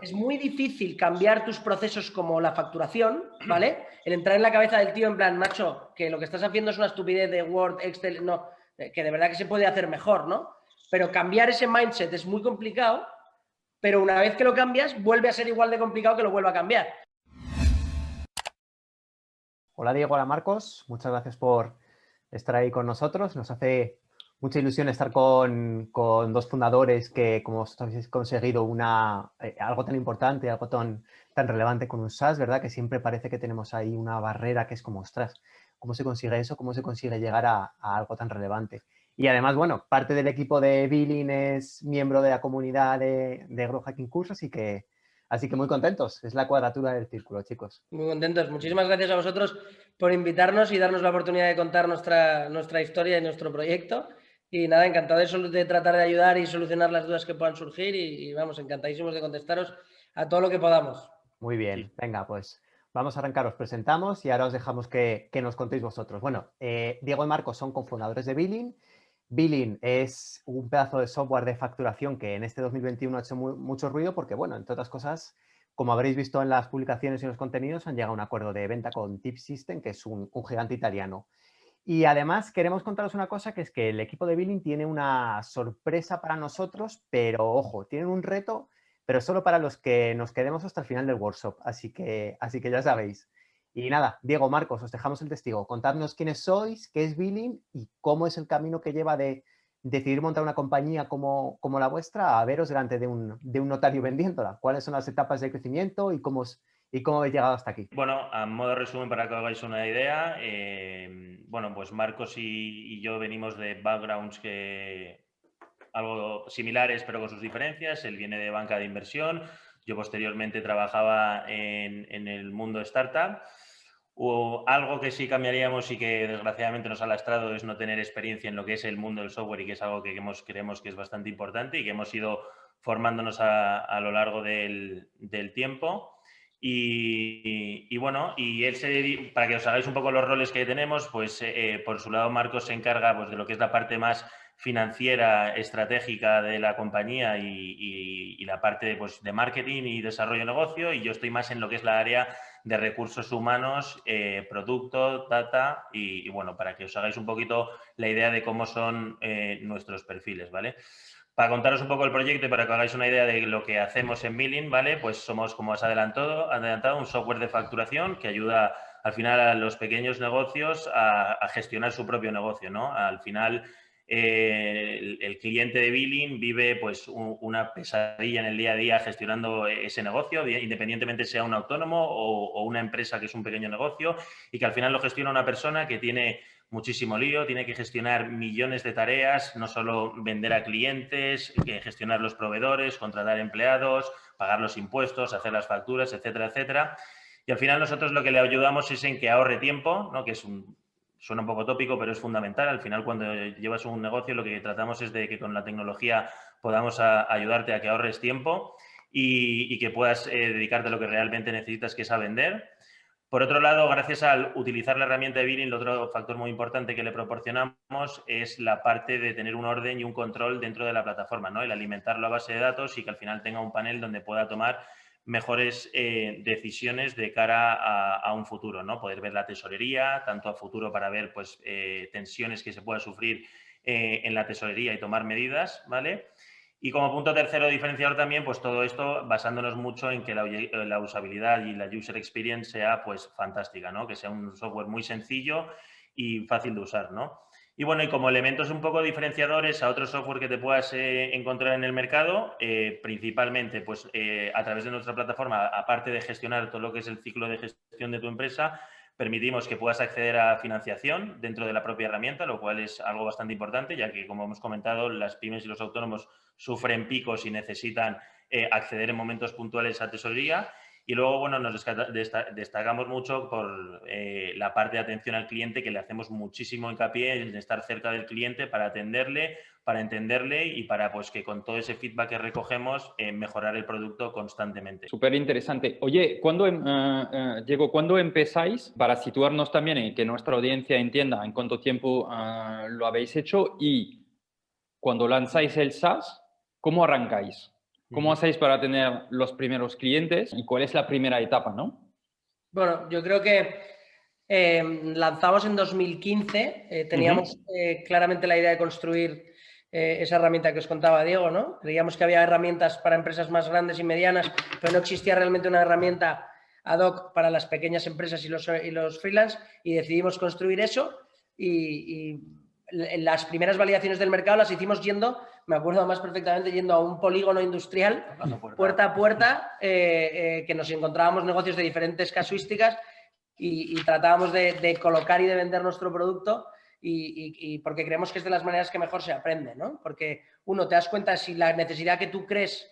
Es muy difícil cambiar tus procesos como la facturación, ¿vale? El entrar en la cabeza del tío en plan, macho, que lo que estás haciendo es una estupidez de Word, Excel, no, que de verdad que se puede hacer mejor, ¿no? Pero cambiar ese mindset es muy complicado, pero una vez que lo cambias, vuelve a ser igual de complicado que lo vuelva a cambiar. Hola Diego, hola Marcos, muchas gracias por estar ahí con nosotros. Nos hace mucha ilusión estar con dos fundadores que, como vosotros habéis conseguido algo tan importante, algo tan relevante con un SaaS, ¿verdad? Que siempre parece que tenemos ahí una barrera que es como, ostras, ¿cómo se consigue eso? ¿Cómo se consigue llegar a algo tan relevante? Y además, bueno, parte del equipo de Billing es miembro de la comunidad de Growth Hacking Course, así que muy contentos. Es la cuadratura del círculo, chicos. Muy contentos. Muchísimas gracias a vosotros por invitarnos y darnos la oportunidad de contar nuestra historia y nuestro proyecto. Y nada, encantado de tratar de ayudar y solucionar las dudas que puedan surgir y vamos, encantadísimos de contestaros a todo lo que podamos. Muy bien, venga, pues vamos a arrancar, os presentamos y ahora os dejamos que nos contéis vosotros. Bueno, Diego y Marcos son cofundadores de Billing. Billing es un pedazo de software de facturación que en este 2021 ha hecho mucho ruido porque, bueno, entre otras cosas, como habréis visto en las publicaciones y en los contenidos, han llegado a un acuerdo de venta con Tip System, que es un gigante italiano. Y además queremos contaros una cosa, que es que el equipo de Billing tiene una sorpresa para nosotros, pero ojo, tienen un reto, pero solo para los que nos quedemos hasta el final del workshop. Así que ya sabéis. Y nada, Diego, Marcos, os dejamos el testigo. Contadnos quiénes sois, qué es Billing y cómo es el camino que lleva de decidir montar una compañía como la vuestra a veros delante de un notario vendiéndola. ¿Cuáles son las etapas de crecimiento y cómo habéis llegado hasta aquí? Bueno, a modo de resumen, para que os hagáis una idea, bueno, pues Marcos y yo venimos de backgrounds algo similares, pero con sus diferencias. Él viene de banca de inversión. Yo posteriormente trabajaba en el mundo startup. Algo que sí cambiaríamos y que desgraciadamente nos ha lastrado es no tener experiencia en lo que es el mundo del software y que es algo que creemos que es bastante importante y que hemos ido formándonos a lo largo del tiempo. Y bueno, y él para que os hagáis un poco los roles que tenemos, pues por su lado Marcos se encarga pues, de lo que es la parte más financiera, estratégica de la compañía y la parte pues, de marketing y desarrollo de negocio, y yo estoy más en lo que es la área de recursos humanos, producto, data y bueno, para que os hagáis un poquito la idea de cómo son nuestros perfiles, ¿vale? Para contaros un poco el proyecto y para que hagáis una idea de lo que hacemos en Billing, ¿vale? Pues somos, como os adelantado, un software de facturación que ayuda al final a los pequeños negocios a gestionar su propio negocio, ¿no? Al final, el cliente de Billing vive pues una pesadilla en el día a día gestionando ese negocio, independientemente sea un autónomo o una empresa que es un pequeño negocio, y que al final lo gestiona una persona que tiene muchísimo lío, tiene que gestionar millones de tareas, no solo vender a clientes, gestionar los proveedores, contratar empleados, pagar los impuestos, hacer las facturas, etcétera, etcétera. Y al final nosotros lo que le ayudamos es en que ahorre tiempo, ¿no? Que suena un poco tópico, pero es fundamental. Al final, cuando llevas un negocio, lo que tratamos es de que con la tecnología podamos ayudarte a que ahorres tiempo y que puedas dedicarte a lo que realmente necesitas, que es a vender. Por otro lado, gracias al utilizar la herramienta de Billing, el otro factor muy importante que le proporcionamos es la parte de tener un orden y un control dentro de la plataforma, ¿no? El alimentarlo a base de datos y que al final tenga un panel donde pueda tomar mejores decisiones de cara a un futuro, ¿no? Poder ver la tesorería, tanto a futuro para ver pues, tensiones que se pueda sufrir en la tesorería y tomar medidas, ¿vale? Y como punto tercero diferenciador también, pues todo esto basándonos mucho en que la usabilidad y la user experience sea pues fantástica, ¿no? Que sea un software muy sencillo y fácil de usar, ¿no? Y bueno, y como elementos un poco diferenciadores a otro software que te puedas encontrar en el mercado, principalmente pues a través de nuestra plataforma, aparte de gestionar todo lo que es el ciclo de gestión de tu empresa, permitimos que puedas acceder a financiación dentro de la propia herramienta, lo cual es algo bastante importante, ya que, como hemos comentado, las pymes y los autónomos sufren picos y necesitan acceder en momentos puntuales a tesorería. Y luego, bueno, nos destacamos mucho por la parte de atención al cliente, que le hacemos muchísimo hincapié en estar cerca del cliente para atenderle, para entenderle y para pues que con todo ese feedback que recogemos mejorar el producto constantemente. Súper interesante. Oye, Diego, ¿cuándo empezáis? Para situarnos también y que nuestra audiencia entienda en cuánto tiempo lo habéis hecho, y cuando lanzáis el SaaS, ¿cómo arrancáis? ¿Cómo hacéis para tener los primeros clientes y cuál es la primera etapa, ¿no? Bueno, yo creo que lanzamos en 2015, teníamos claramente la idea de construir esa herramienta que os contaba Diego, ¿no? Creíamos que había herramientas para empresas más grandes y medianas, pero no existía realmente una herramienta ad hoc para las pequeñas empresas y los freelance, y decidimos construir eso y las primeras validaciones del mercado las hicimos yendo, me acuerdo más perfectamente, yendo a un polígono industrial, puerta a puerta, que nos encontrábamos negocios de diferentes casuísticas y tratábamos de colocar y de vender nuestro producto y porque creemos que es de las maneras que mejor se aprende, ¿no? Porque uno, te das cuenta si la necesidad que tú crees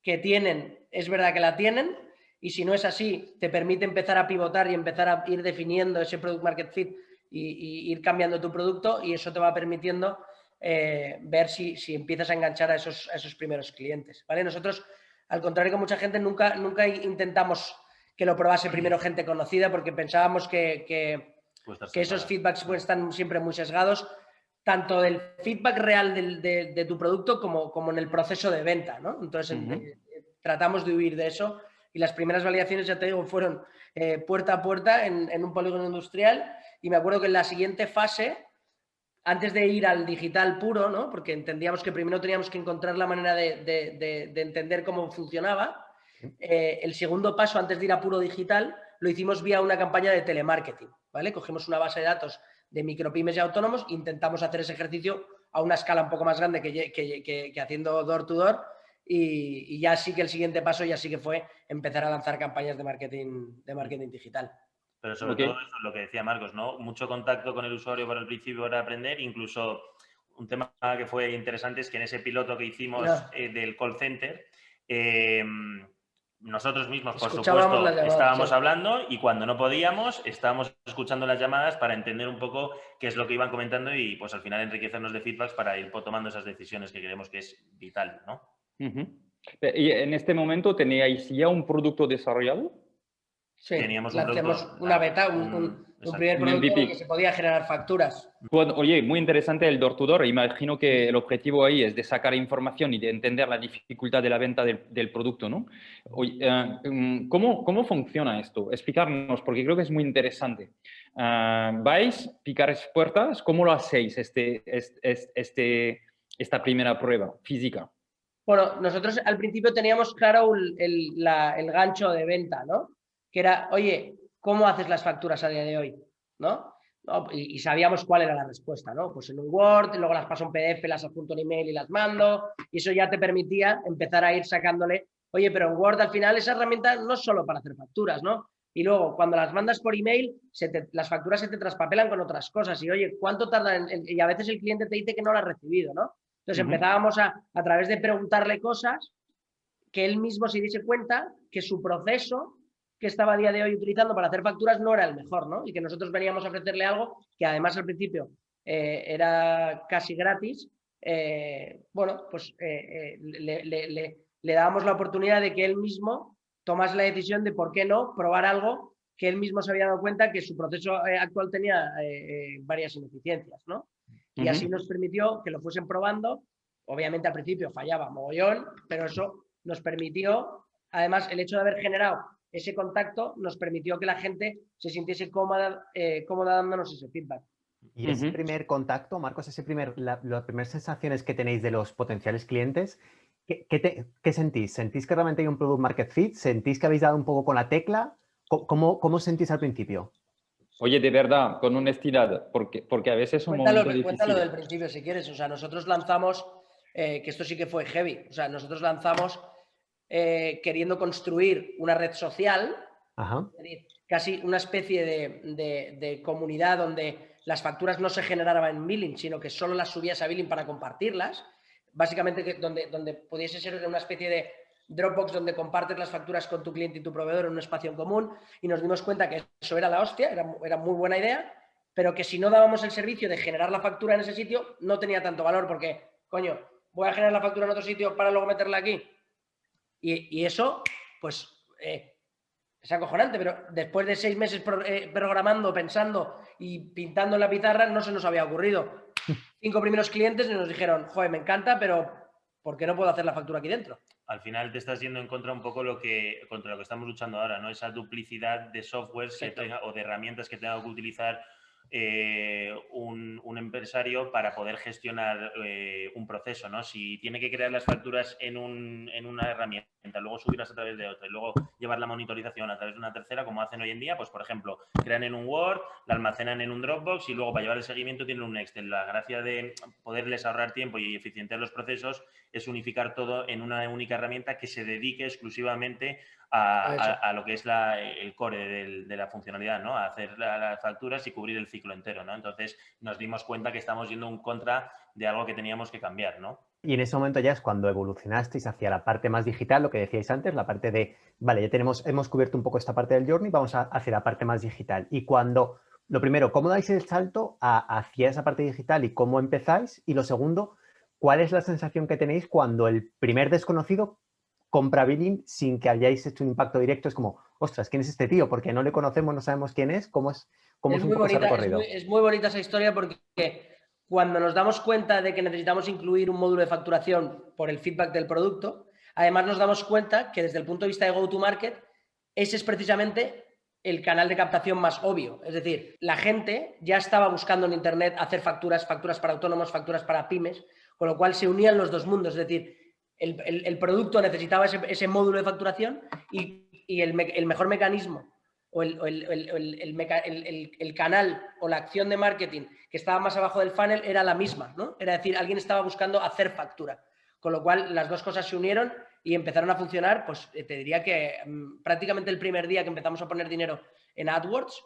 que tienen es verdad que la tienen, y si no es así, te permite empezar a pivotar y empezar a ir definiendo ese product market fit y ir cambiando tu producto, y eso te va permitiendo ver si empiezas a enganchar a esos primeros clientes, ¿vale? Nosotros, al contrario que mucha gente, nunca intentamos que lo probase primero gente conocida, porque pensábamos que esos feedbacks están siempre muy sesgados, tanto del feedback real de tu producto como en el proceso de venta, ¿no? Entonces, tratamos de huir de eso, y las primeras validaciones, ya te digo, fueron puerta a puerta en un polígono industrial, y me acuerdo que en la siguiente fase, antes de ir al digital puro, ¿no? Porque entendíamos que primero teníamos que encontrar la manera de entender cómo funcionaba, el segundo paso antes de ir a puro digital lo hicimos vía una campaña de telemarketing, ¿vale? Cogimos una base de datos de micropymes y autónomos, intentamos hacer ese ejercicio a una escala un poco más grande que haciendo door to door, y ya sí que el siguiente paso ya sí que fue empezar a lanzar campañas de marketing digital. Pero sobre todo eso es lo que decía Marcos, ¿no? Mucho contacto con el usuario para el principio para aprender. Incluso un tema que fue interesante es que en ese piloto que hicimos del call center, nosotros mismos, por supuesto, estábamos hablando, y cuando no podíamos, estábamos escuchando las llamadas para entender un poco qué es lo que iban comentando y pues al final enriquecernos de feedbacks para ir tomando esas decisiones que creemos que es vital, ¿no? ¿Y en este momento teníais ya un producto desarrollado? Sí, teníamos una beta, un primer producto en el que se podía generar facturas. Bueno, oye, muy interesante el door-to-door. Imagino que el objetivo ahí es de sacar información y de entender la dificultad de la venta del producto, ¿no? Oye, ¿cómo funciona esto? Explicarnos, porque creo que es muy interesante. ¿Vais, picar puertas? ¿Cómo lo hacéis esta primera prueba física? Bueno, nosotros al principio teníamos claro el gancho de venta, ¿no? Que era, oye, ¿cómo haces las facturas a día de hoy? ¿No? Y sabíamos cuál era la respuesta, ¿no? Pues en un Word, luego las paso en PDF, las adjunto en email y las mando, y eso ya te permitía empezar a ir sacándole, oye, pero en Word al final esa herramienta no es solo para hacer facturas, ¿no? Y luego, cuando las mandas por email, las facturas se te traspapelan con otras cosas, y oye, ¿cuánto tarda? Y a veces el cliente te dice que no lo ha recibido, ¿no? Entonces empezábamos a través de preguntarle cosas, que él mismo se diese cuenta que su proceso que estaba a día de hoy utilizando para hacer facturas no era el mejor, ¿no? Y que nosotros veníamos a ofrecerle algo que además al principio era casi gratis. Bueno, pues le dábamos la oportunidad de que él mismo tomase la decisión de por qué no probar algo que él mismo se había dado cuenta que su proceso actual tenía varias ineficiencias, ¿no? Y así nos permitió que lo fuesen probando. Obviamente al principio fallaba mogollón, pero eso nos permitió, además el hecho de haber generado ese contacto nos permitió que la gente se sintiese cómoda dándonos ese feedback. Y ese primer contacto, Marcos, las primeras sensaciones que tenéis de los potenciales clientes, ¿qué sentís? ¿Sentís que realmente hay un product market fit? ¿Sentís que habéis dado un poco con la tecla? ¿Cómo sentís al principio? Oye, de verdad, con honestidad, porque a veces son momentos difíciles. Cuéntalo del principio si quieres. O sea, nosotros lanzamos, que esto sí que fue heavy, o sea, nosotros lanzamos queriendo construir una red social, es decir, casi una especie de comunidad donde las facturas no se generaban en Billing, sino que solo las subías a Billing para compartirlas. Básicamente donde pudiese ser una especie de Dropbox donde compartes las facturas con tu cliente y tu proveedor en un espacio en común, y nos dimos cuenta que eso era la hostia, era muy buena idea, pero que si no dábamos el servicio de generar la factura en ese sitio no tenía tanto valor, porque, coño, voy a generar la factura en otro sitio para luego meterla aquí. Y eso, pues, es acojonante, pero después de 6 meses programando, pensando y pintando en la pizarra, no se nos había ocurrido. 5 primeros clientes nos dijeron, joder, me encanta, pero ¿por qué no puedo hacer la factura aquí dentro? Al final te estás yendo en contra un poco contra lo que estamos luchando ahora, ¿no? Esa duplicidad de software o de herramientas que tenga que utilizar un empresario para poder gestionar un proceso, ¿no? Si tiene que crear las facturas en una herramienta, luego subirlas a través de otra y luego llevar la monitorización a través de una tercera, como hacen hoy en día, pues por ejemplo, crean en un Word, la almacenan en un Dropbox y luego para llevar el seguimiento tienen un Excel. La gracia de poderles ahorrar tiempo y eficientar los procesos es unificar todo en una única herramienta que se dedique exclusivamente a lo que es el core de la funcionalidad, ¿no? A hacer las facturas y cubrir el ciclo entero, ¿no? Entonces nos dimos cuenta que estamos yendo en contra de algo que teníamos que cambiar, ¿no? Y en ese momento ya es cuando evolucionasteis hacia la parte más digital, lo que decíais antes, la parte de, vale, ya hemos cubierto un poco esta parte del journey, vamos hacia la parte más digital. Y cuando, lo primero, ¿cómo dais el salto hacia esa parte digital y cómo empezáis? Y lo segundo, ¿cuál es la sensación que tenéis cuando el primer desconocido compra Billing sin que hayáis hecho un impacto directo? Es como, ostras, ¿quién es este tío? Porque no le conocemos, no sabemos quién es, ¿cómo es un poco ese recorrido? Es muy bonita esa historia porque cuando nos damos cuenta de que necesitamos incluir un módulo de facturación por el feedback del producto, además nos damos cuenta que desde el punto de vista de go-to-market, ese es precisamente el canal de captación más obvio. Es decir, la gente ya estaba buscando en Internet hacer facturas para autónomos, facturas para pymes, con lo cual se unían los dos mundos. Es decir, el producto necesitaba ese módulo de facturación y el mejor mecanismo o el canal o la acción de marketing que estaba más abajo del funnel era la misma, ¿no? Era decir, alguien estaba buscando hacer factura. Con lo cual, las dos cosas se unieron y empezaron a funcionar, pues te diría que prácticamente el primer día que empezamos a poner dinero en AdWords,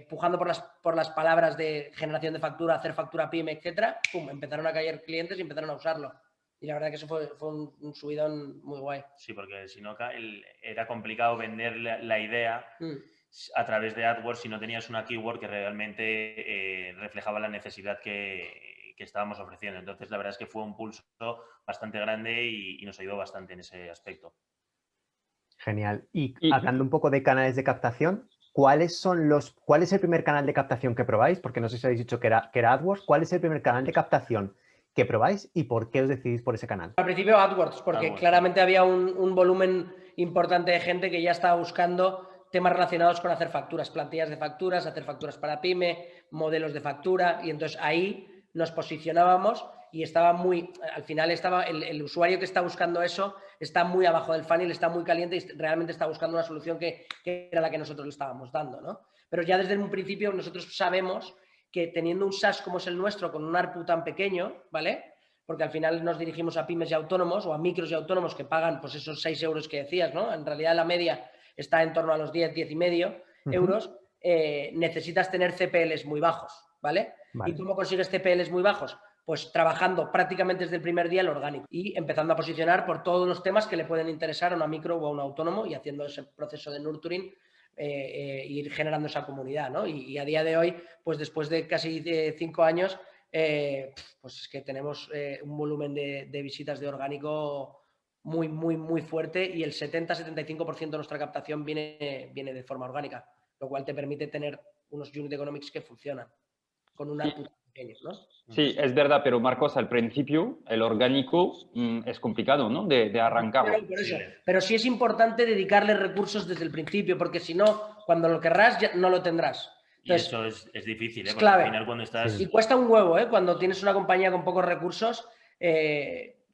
pujando por las palabras de generación de factura, hacer factura pyme, etcétera, pum, empezaron a caer clientes y empezaron a usarlo. Y la verdad que eso fue un subidón muy guay. Sí, porque si no era complicado vender la idea a través de AdWords si no tenías una keyword que realmente reflejaba la necesidad que estábamos ofreciendo. Entonces, la verdad es que fue un pulso bastante grande y nos ayudó bastante en ese aspecto. Genial. Y hablando un poco de canales de captación, ¿cuál es el primer canal de captación que probáis? Porque no sé si habéis dicho que era AdWords. ¿Cuál es el primer canal de captación que probáis y por qué os decidís por ese canal? Al principio AdWords, porque claramente había un volumen importante de gente que ya estaba buscando temas relacionados con hacer facturas, plantillas de facturas, hacer facturas para pyme, modelos de factura, y entonces ahí nos posicionábamos y estaba al final estaba el usuario que está buscando eso está muy abajo del funnel, está muy caliente y realmente está buscando una solución que era la que nosotros le estábamos dando, ¿no? Pero ya desde un principio nosotros sabemos que teniendo un SaaS como es el nuestro, con un ARPU tan pequeño, ¿vale? Porque al final nos dirigimos a pymes y autónomos o a micros y autónomos que pagan pues esos 6 euros que decías, ¿no? En realidad la media está en torno a los 10 y medio euros. Necesitas tener CPLs muy bajos, ¿vale? ¿Y cómo consigues CPLs muy bajos? Pues trabajando prácticamente desde el primer día el orgánico y empezando a posicionar por todos los temas que le pueden interesar a una micro o a un autónomo y haciendo ese proceso de nurturing, ir generando esa comunidad, ¿no? Y a día de hoy, pues después de casi 5 años, pues es que tenemos un volumen de visitas de orgánico muy, muy, muy fuerte y el 70-75% de nuestra captación viene de forma orgánica, lo cual te permite tener unos unit economics que funcionan con un ARPU pequeño, ¿no? Sí, es verdad, pero Marcos, al principio el orgánico es complicado, ¿no? De arrancarlo. Pero sí es importante dedicarle recursos desde el principio, porque si no, cuando lo querrás ya no lo tendrás. Entonces, y eso es difícil, es porque clave. Al final cuando estás... Y cuesta un huevo, ¿eh? Cuando tienes una compañía con pocos recursos,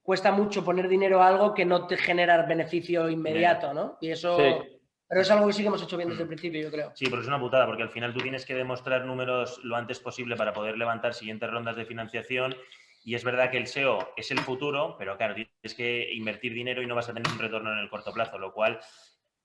cuesta mucho poner dinero a algo que no te genera beneficio inmediato, ¿no? Y eso... Sí. Pero es algo que sí que hemos hecho bien desde el principio, yo creo. Sí, pero es una putada, porque al final tú tienes que demostrar números lo antes posible para poder levantar siguientes rondas de financiación. Y es verdad que el SEO es el futuro, pero claro, tienes que invertir dinero y no vas a tener un retorno en el corto plazo, lo cual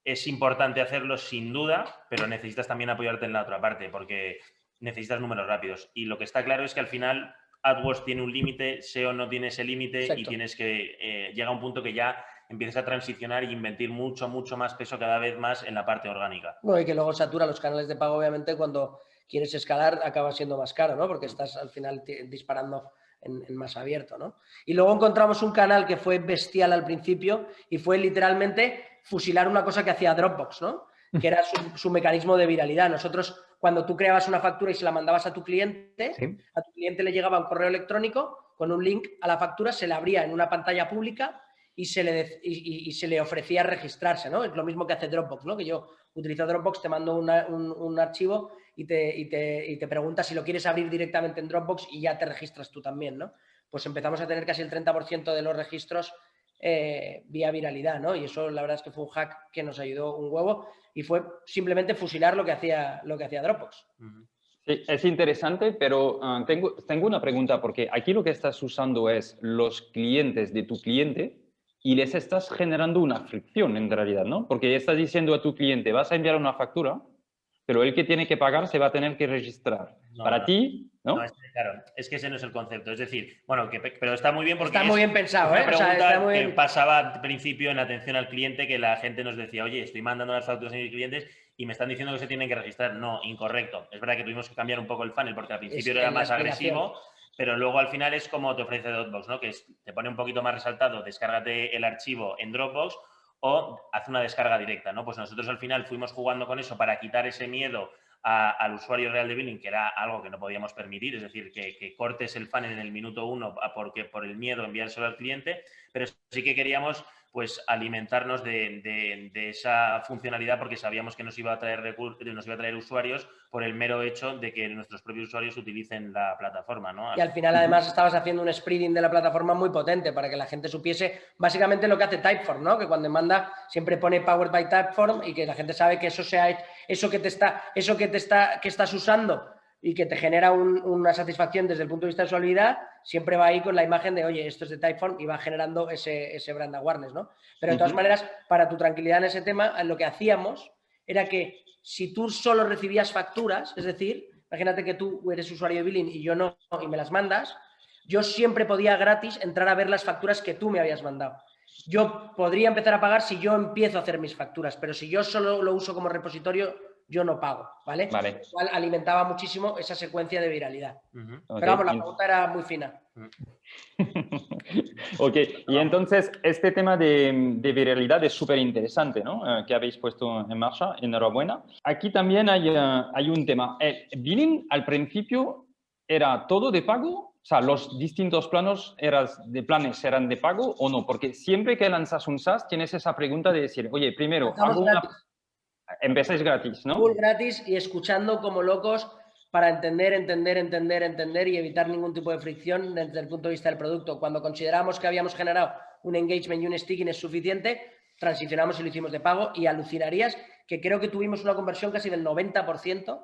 es importante hacerlo sin duda, pero necesitas también apoyarte en la otra parte, porque necesitas números rápidos. Y lo que está claro es que al final AdWords tiene un límite, SEO no tiene ese límite y tienes que llega a un punto que ya empiezas a transicionar y invertir mucho, mucho más peso cada vez más en la parte orgánica. Bueno, y que luego satura los canales de pago, obviamente, cuando quieres escalar acaba siendo más caro, ¿no? Porque estás al final disparando en más abierto, ¿no? Y luego encontramos un canal que fue bestial al principio y fue literalmente fusilar una cosa que hacía Dropbox, ¿no? Que era su mecanismo de viralidad. Nosotros, cuando tú creabas una factura y se la mandabas a tu cliente le llegaba un correo electrónico con un link a la factura, se le abría en una pantalla pública y se le ofrecía registrarse, ¿no? Es lo mismo que hace Dropbox, ¿no? Que yo utilizo Dropbox, te mando un archivo y te pregunta si lo quieres abrir directamente en Dropbox y ya te registras tú también, ¿no? Pues empezamos a tener casi el 30% de los registros vía viralidad, ¿no? Y eso la verdad es que fue un hack que nos ayudó un huevo y fue simplemente fusilar lo que hacía Dropbox. Sí, es interesante, pero tengo una pregunta, porque aquí lo que estás usando es los clientes de tu cliente y les estás generando una fricción en realidad, ¿no? Porque estás diciendo a tu cliente, vas a enviar una factura, pero el que tiene que pagar se va a tener que registrar. Para ti, ¿no? No, claro, es que ese no es el concepto. Es decir, bueno, pero está muy bien porque está muy bien pensado, es una pregunta o sea, que pasaba al principio en atención al cliente, que la gente nos decía, oye, estoy mandando las facturas a mis clientes y me están diciendo que se tienen que registrar. No, incorrecto. Es verdad que tuvimos que cambiar un poco el funnel porque al principio era más agresivo, pero luego al final es como te ofrece Dropbox, ¿no? Que te pone un poquito más resaltado, descárgate el archivo en Dropbox o haz una descarga directa, ¿no? Pues nosotros al final fuimos jugando con eso para quitar ese miedo al usuario real de billing, que era algo que no podíamos permitir, es decir, que cortes el funnel en el minuto 1 por el miedo a enviárselo al cliente, pero sí que queríamos pues alimentarnos de esa funcionalidad porque sabíamos que nos iba a traer usuarios por el mero hecho de que nuestros propios usuarios utilicen la plataforma, ¿no? Y al final además estabas haciendo un spreading de la plataforma muy potente para que la gente supiese básicamente lo que hace Typeform, ¿no? Que cuando manda siempre pone Powered by Typeform y que la gente sabe que eso que estás usando y que te genera una satisfacción desde el punto de vista de usabilidad, siempre va ahí con la imagen de, oye, esto es de Typeform y va generando ese brand awareness, ¿no? Pero de todas maneras, para tu tranquilidad en ese tema, lo que hacíamos era que si tú solo recibías facturas, es decir, imagínate que tú eres usuario de billing y yo no, y me las mandas, yo siempre podía gratis entrar a ver las facturas que tú me habías mandado. Yo podría empezar a pagar si yo empiezo a hacer mis facturas, pero si yo solo lo uso como repositorio, yo no pago, ¿vale? Vale. Lo cual alimentaba muchísimo esa secuencia de viralidad. Okay. Pero vamos, la pregunta era muy fina. Ok, y entonces este tema de viralidad es súper interesante, ¿no? Que habéis puesto en marcha, enhorabuena. Aquí también hay un tema. Billing al principio era todo de pago, o sea, los distintos planes eran de pago o no, porque siempre que lanzas un SaaS tienes esa pregunta de decir, oye, primero, empezáis gratis, ¿no? Full gratis y escuchando como locos para entender y evitar ningún tipo de fricción desde el punto de vista del producto. Cuando consideramos que habíamos generado un engagement y un stickiness suficiente, transicionamos y lo hicimos de pago y alucinarías que creo que tuvimos una conversión casi del 90%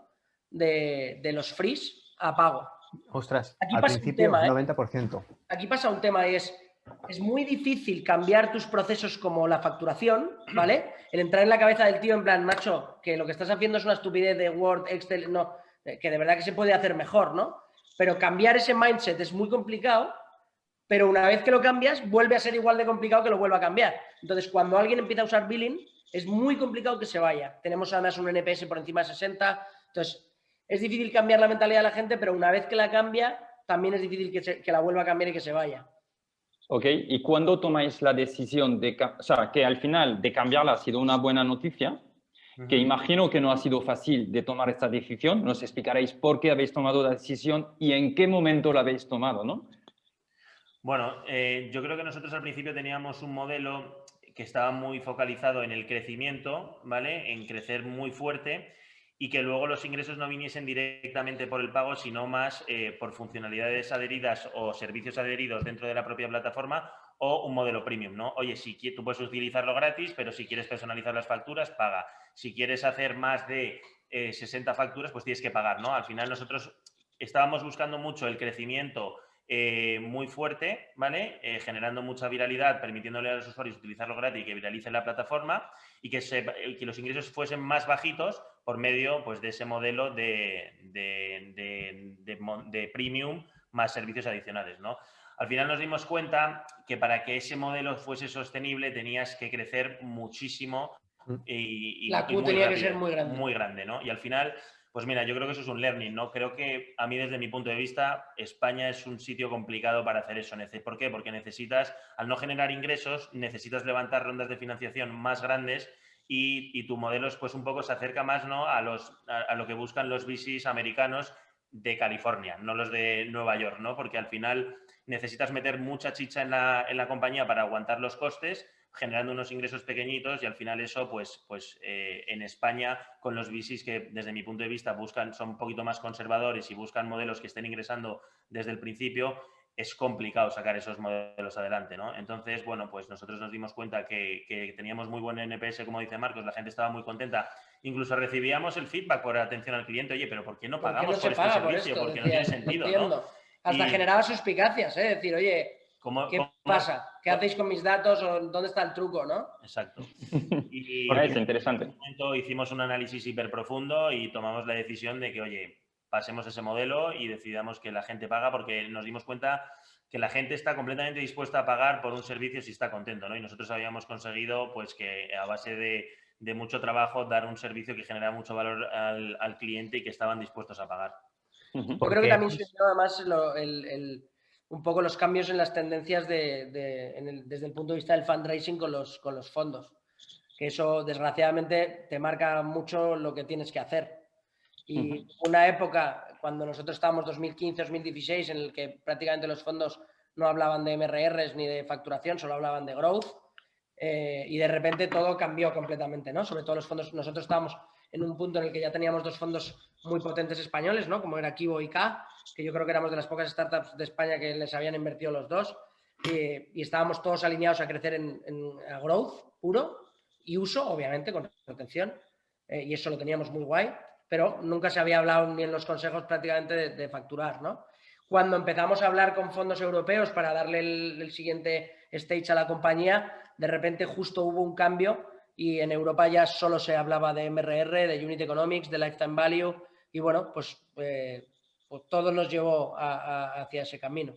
de los frees a pago. Ostras, aquí al pasa principio un tema, 90%. Aquí pasa un tema y es muy difícil cambiar tus procesos como la facturación, ¿vale? El entrar en la cabeza del tío en plan, macho, que lo que estás haciendo es una estupidez de Word, Excel, no, que de verdad que se puede hacer mejor, ¿no? Pero cambiar ese mindset es muy complicado, pero una vez que lo cambias, vuelve a ser igual de complicado que lo vuelva a cambiar. Entonces, cuando alguien empieza a usar billing, es muy complicado que se vaya. Tenemos además un NPS por encima de 60, entonces es difícil cambiar la mentalidad de la gente, pero una vez que la cambia, también es difícil que la vuelva a cambiar y que se vaya. Ok, ¿y cuándo tomáis la decisión o sea, que al final de cambiarla ha sido una buena noticia? Que imagino que no ha sido fácil de tomar esta decisión. Nos explicaréis por qué habéis tomado la decisión y en qué momento la habéis tomado, ¿no? Bueno, yo creo que nosotros al principio teníamos un modelo que estaba muy focalizado en el crecimiento, ¿vale? En crecer muy fuerte y que luego los ingresos no viniesen directamente por el pago, sino más por funcionalidades adheridas o servicios adheridos dentro de la propia plataforma o un modelo premium, ¿no? Oye, si tú puedes utilizarlo gratis, pero si quieres personalizar las facturas, paga. Si quieres hacer más de 60 facturas, pues tienes que pagar, ¿no? Al final nosotros estábamos buscando mucho el crecimiento muy fuerte, ¿vale? Generando mucha viralidad, permitiéndole a los usuarios utilizarlo gratis y que viralicen la plataforma y que los ingresos fuesen más bajitos por medio pues, de ese modelo de premium más servicios adicionales, ¿no? Al final nos dimos cuenta que para que ese modelo fuese sostenible tenías que crecer muchísimo y la Q muy tenía rápido, que ser muy grande. Muy grande, ¿no? Y al final... Pues mira, yo creo que eso es un learning, ¿no? Creo que a mí, desde mi punto de vista, España es un sitio complicado para hacer eso. ¿Por qué? Porque necesitas, al no generar ingresos, necesitas levantar rondas de financiación más grandes y tu modelo pues un poco se acerca más, ¿no? a lo que buscan los VCs americanos de California, no los de Nueva York, ¿no? Porque al final necesitas meter mucha chicha en la compañía para aguantar los costes, generando unos ingresos pequeñitos y al final eso, pues en España, con los VCs que desde mi punto de vista son un poquito más conservadores y buscan modelos que estén ingresando desde el principio, es complicado sacar esos modelos adelante, ¿no? Entonces, bueno, pues nosotros nos dimos cuenta que teníamos muy buen NPS, como dice Marcos, la gente estaba muy contenta. Incluso recibíamos el feedback por atención al cliente, oye, pero ¿por qué no pagamos por este servicio? Porque no tiene sentido, ¿no? Hasta generaba suspicacias, ¿eh? Decir, oye, ¿qué pasa? ¿Qué hacéis con mis datos? ¿O dónde está el truco, no? Exacto. Y es interesante. en ese momento hicimos un análisis hiper profundo y tomamos la decisión de que, oye, pasemos ese modelo y decidamos que la gente paga, porque nos dimos cuenta que la gente está completamente dispuesta a pagar por un servicio si está contento, ¿no? Y nosotros habíamos conseguido, pues, que a base de mucho trabajo dar un servicio que genera mucho valor al cliente y que estaban dispuestos a pagar. Yo creo que también además un poco los cambios en las tendencias desde el punto de vista del fundraising con los fondos, que eso desgraciadamente te marca mucho lo que tienes que hacer. Y una época, cuando nosotros estábamos 2015-2016, en el que prácticamente los fondos no hablaban de MRRs ni de facturación, solo hablaban de growth, y de repente todo cambió completamente, ¿no? Sobre todo los fondos. Nosotros estábamos en un punto en el que ya teníamos dos fondos muy potentes españoles, ¿no? Como era Kibo y K, que yo creo que éramos de las pocas startups de España que les habían invertido los dos, y estábamos todos alineados a crecer a growth puro y uso, obviamente, con retención, y eso lo teníamos muy guay, pero nunca se había hablado ni en los consejos prácticamente de facturar, ¿no? Cuando empezamos a hablar con fondos europeos para darle el siguiente stage a la compañía, de repente justo hubo un cambio y en Europa ya solo se hablaba de MRR, de Unit Economics, de Lifetime Value, y bueno, pues todo nos llevó hacia ese camino.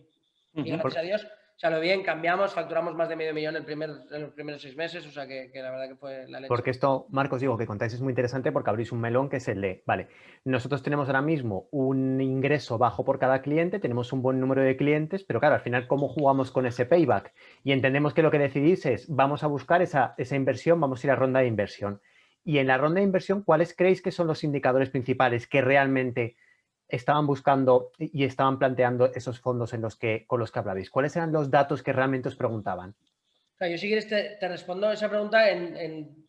Y gracias a Dios salió bien, cambiamos, facturamos más de $500,000 en los primeros 6 meses, o sea que la verdad que fue la leche. Porque esto, Marcos, digo, que contáis es muy interesante porque abrís un melón que es el de, vale, nosotros tenemos ahora mismo un ingreso bajo por cada cliente, tenemos un buen número de clientes, pero claro, al final, ¿cómo jugamos con ese payback? Y entendemos que lo que decidís es, vamos a buscar esa inversión, vamos a ir a ronda de inversión. Y en la ronda de inversión, ¿cuáles creéis que son los indicadores principales que realmente estaban buscando y estaban planteando esos fondos con los que hablabais? ¿Cuáles eran los datos que realmente os preguntaban? O sea, yo si quieres te respondo esa pregunta en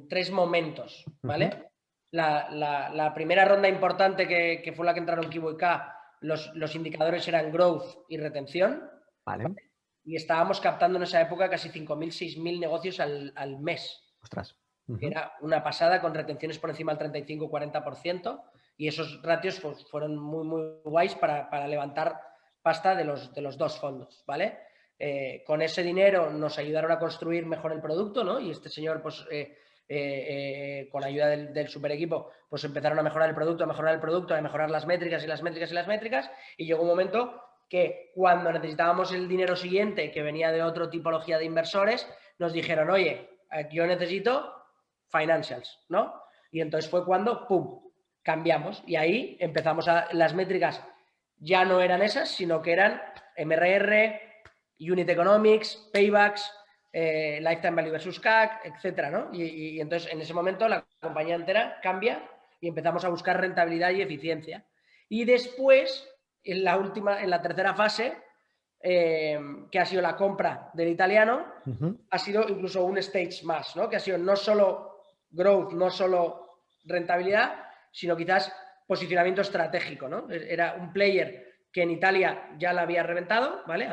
3 momentos, ¿vale? La primera ronda importante que fue la que entraron Kibo y K, los indicadores eran growth y retención. Vale. Y estábamos captando en esa época casi 5.000, 6.000 negocios al mes. Ostras. Que era una pasada, con retenciones por encima del 35-40%, y esos ratios pues, fueron muy, muy guays para levantar pasta de los dos fondos, ¿vale? Con ese dinero nos ayudaron a construir mejor el producto, ¿no? Y este señor, pues, con ayuda del super equipo, pues empezaron a mejorar el producto, a mejorar las métricas y las métricas y las métricas, y llegó un momento que cuando necesitábamos el dinero siguiente, que venía de otra tipología de inversores, nos dijeron, oye, yo necesito financials, ¿no? Y entonces fue cuando, ¡pum!, cambiamos. Y ahí empezamos las métricas ya no eran esas, sino que eran MRR, Unit Economics, Paybacks, Lifetime Value versus CAC, etcétera, ¿no? Y entonces en ese momento la compañía entera cambia y empezamos a buscar rentabilidad y eficiencia. Y después, en la tercera fase, que ha sido la compra del italiano, ha sido incluso un stage más, ¿no? Que ha sido no solo growth, no solo rentabilidad, sino quizás posicionamiento estratégico, ¿no? Era un player que en Italia ya la había reventado, ¿vale?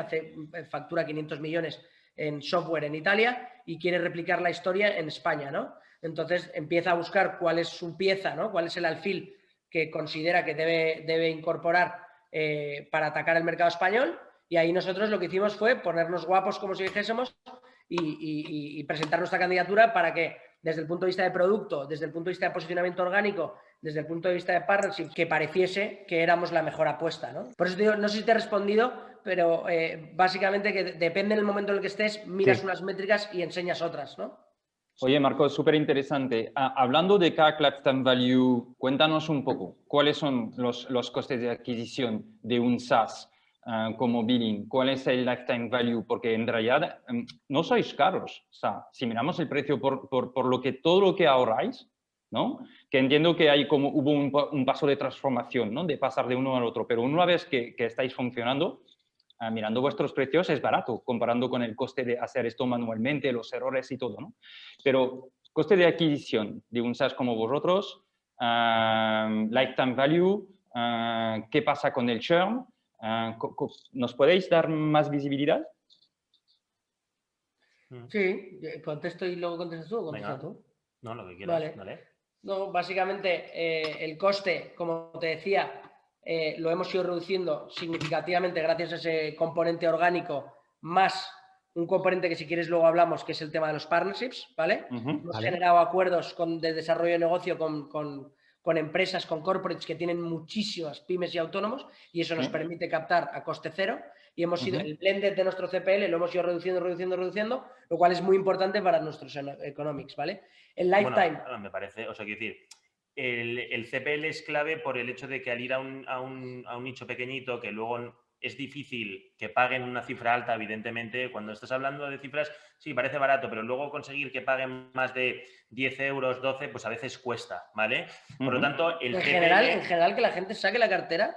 Factura 500 millones en software en Italia y quiere replicar la historia en España, ¿no? Entonces empieza a buscar cuál es su pieza, ¿no? Cuál es el alfil que considera que debe incorporar para atacar el mercado español, y ahí nosotros lo que hicimos fue ponernos guapos, como si dijésemos, y presentar nuestra candidatura para que desde el punto de vista de producto, desde el punto de vista de posicionamiento orgánico, desde el punto de vista de partnership, que pareciese que éramos la mejor apuesta, ¿no? Por eso te digo, no sé si te he respondido, pero básicamente que depende del momento en el que estés, miras unas métricas y enseñas otras, ¿no? Oye, Marcos, súper interesante. Hablando de CAC, Lifetime Value, cuéntanos un poco, ¿cuáles son los costes de adquisición de un SaaS como Billing? ¿Cuál es el Lifetime Value? Porque en realidad no sois caros. O sea, si miramos el precio por todo lo que ahorráis, ¿no? Que entiendo que hubo un paso de transformación, ¿no? De pasar de uno al otro, pero una vez que estáis funcionando, mirando vuestros precios es barato, comparando con el coste de hacer esto manualmente, los errores y todo, ¿no? Pero coste de adquisición de un SaaS como vosotros, lifetime value, ¿qué pasa con el churn? ¿Nos podéis dar más visibilidad? Sí, contesto y luego contestas tú o contestas Venga. tú. No, lo que quieras. Vale. Dale. No, básicamente el coste, como te decía, lo hemos ido reduciendo significativamente gracias a ese componente orgánico, más un componente que si quieres luego hablamos, que es el tema de los partnerships, ¿vale? Hemos generado acuerdos de desarrollo de negocio con empresas, con corporates que tienen muchísimas pymes y autónomos y eso nos permite captar a coste cero y hemos ido, el blended de nuestro CPL lo hemos ido reduciendo, lo cual es muy importante para nuestros economics, ¿vale? El lifetime... Bueno, me parece, o sea, quiero decir, el CPL es clave por el hecho de que al ir a un nicho pequeñito que luego es difícil que paguen una cifra alta, evidentemente, cuando estás hablando de cifras, sí, parece barato, pero luego conseguir que paguen más de 10 euros, 12, pues a veces cuesta, ¿vale? Por lo tanto, el CPL... En general, que la gente saque la cartera,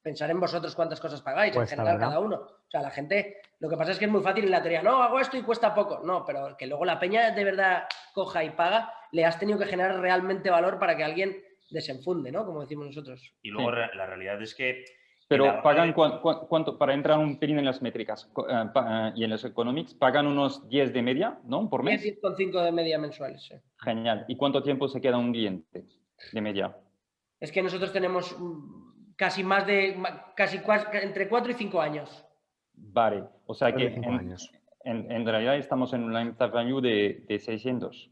pensar en vosotros cuántas cosas pagáis, Cuesta, en general ¿verdad? cada uno. O sea, la gente, lo que pasa es que es muy fácil en la teoría, no, hago esto y cuesta poco. No, pero que luego la peña de verdad coja y paga, le has tenido que generar realmente valor para que alguien desenfunde, ¿no? Como decimos nosotros. Y luego la realidad es que... Pero pagan cuánto, para entrar un pelín en las métricas y en los economics, pagan unos 10 de media, ¿no? Por mes. 10,5 de media mensuales, sí. Genial. ¿Y cuánto tiempo se queda un cliente de media? Es que nosotros tenemos casi entre 4 y 5 años. Vale. O sea que 5 años. En realidad estamos en un lifetime value de 600.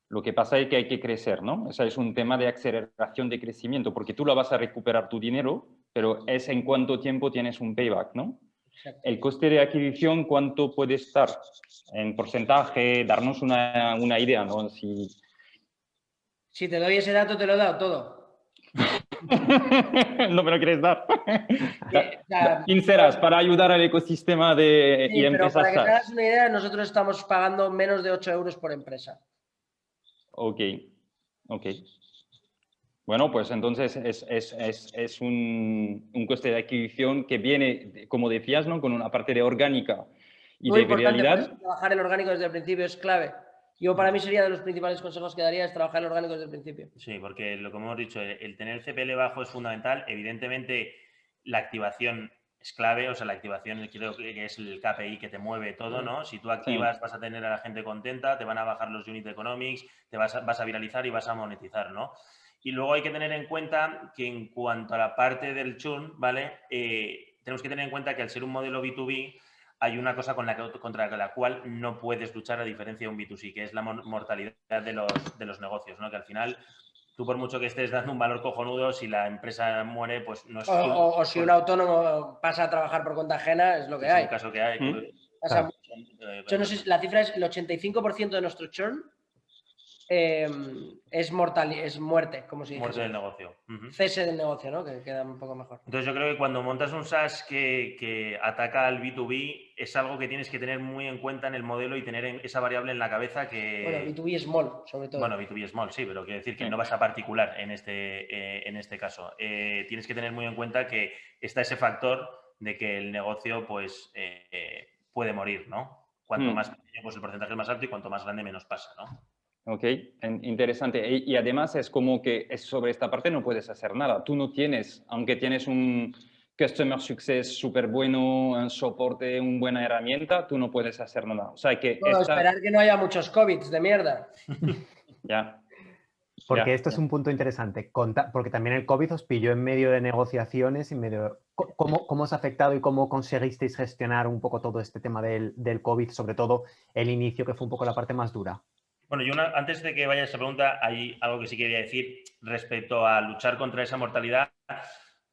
Lo que pasa es que hay que crecer, ¿no? O sea, es un tema de aceleración de crecimiento, porque tú lo vas a recuperar tu dinero, pero es en cuánto tiempo tienes un payback, ¿no? Exacto. El coste de adquisición, ¿cuánto puede estar? En porcentaje, darnos una idea, ¿no? Si te doy ese dato, te lo he dado todo. no me lo quieres dar. sea, Sinceras, para ayudar al ecosistema de sí, y pero empresas para que te SaaS. hagas una idea, nosotros estamos pagando menos de 8 euros por empresa. Ok. Bueno, pues entonces es un coste de adquisición que viene, como decías, ¿no? Con una parte de orgánica y Muy de importante, por viralidad. eso trabajar el orgánico desde el principio es clave. Yo para mí sería de los principales consejos que daría es trabajar el orgánico desde el principio. Sí, porque lo que hemos dicho, el tener el CPL bajo es fundamental. Evidentemente, la activación es clave, o sea, la activación creo que es el KPI que te mueve todo, ¿no? Si tú activas, vas a tener a la gente contenta, te van a bajar los unit economics, vas a viralizar y vas a monetizar, ¿no? Y luego hay que tener en cuenta que en cuanto a la parte del churn, ¿vale? Tenemos que tener en cuenta que al ser un modelo B2B, hay una cosa contra la cual no puedes luchar a diferencia de un B2C, que es la mortalidad de los negocios, ¿no? Que al final, tú por mucho que estés dando un valor cojonudo, si la empresa muere, pues no es... O si un autónomo pasa a trabajar por cuenta ajena, es lo que hay. Es un caso que hay. Claro. Yo no sé, la cifra es el 85% de nuestro churn es muerte, como si dijese. Muerte del negocio. Cese del negocio, ¿no? Que queda un poco mejor. Entonces yo creo que cuando montas un SaaS que ataca al B2B, es algo que tienes que tener muy en cuenta en el modelo y tener esa variable en la cabeza que... Bueno, B2B small, sobre todo. Bueno, B2B small, sí, pero quiero decir que no vas a particular en este caso. Tienes que tener muy en cuenta que está ese factor de que el negocio pues puede morir, ¿no? Cuanto más pequeño, pues el porcentaje es más alto y cuanto más grande, menos pasa, ¿no? Ok, interesante. Y además es como que sobre esta parte no puedes hacer nada. Tú no tienes, aunque tienes un Customer Success súper bueno, un soporte, una buena herramienta, tú no puedes hacer nada. O sea que... esperar que no haya muchos COVIDs de mierda. Ya. Porque esto es un punto interesante, porque también el COVID os pilló en medio de negociaciones y medio... ¿Cómo os ha afectado y cómo conseguisteis gestionar un poco todo este tema del COVID, sobre todo el inicio, que fue un poco la parte más dura? Bueno, yo antes de que vaya a esa pregunta, hay algo que sí quería decir respecto a luchar contra esa mortalidad.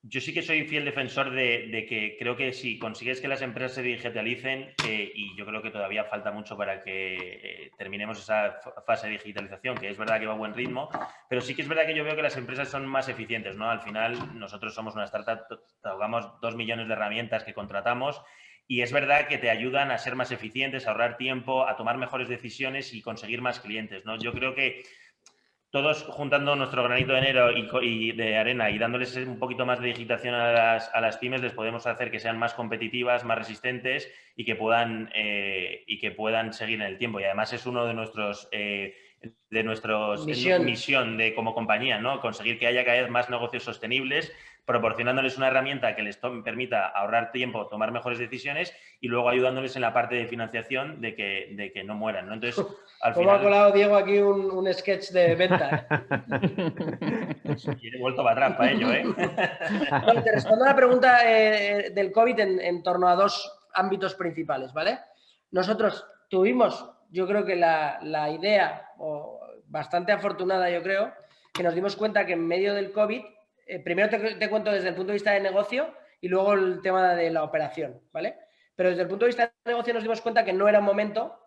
Yo sí que soy fiel defensor de que creo que si consigues que las empresas se digitalicen, y yo creo que todavía falta mucho para que terminemos esa fase de digitalización, que es verdad que va a buen ritmo, pero sí que es verdad que yo veo que las empresas son más eficientes, ¿no? Al final, nosotros somos una startup, tocamos 2 millones de herramientas que contratamos y es verdad que te ayudan a ser más eficientes, a ahorrar tiempo, a tomar mejores decisiones y conseguir más clientes, ¿no? Yo creo que todos juntando nuestro granito de arena y dándoles un poquito más de digitación a las pymes, les podemos hacer que sean más competitivas, más resistentes y que puedan seguir en el tiempo. Y además es uno de nuestros misión como compañía, ¿no? Conseguir que haya cada vez más negocios sostenibles, proporcionándoles una herramienta que les permita ahorrar tiempo, tomar mejores decisiones y luego ayudándoles en la parte de financiación de que no mueran, ¿no? Entonces, al final... ¿Cómo ha colado Diego aquí un sketch de venta? Y he vuelto para atrás para ello, ¿eh? Bueno, te respondo a la pregunta del COVID en torno a dos ámbitos principales, ¿vale? Nosotros tuvimos, yo creo que la idea, bastante afortunada yo creo, que nos dimos cuenta que en medio del COVID, primero te cuento desde el punto de vista de negocio y luego el tema de la operación, ¿vale? Pero desde el punto de vista de negocio nos dimos cuenta que no era un momento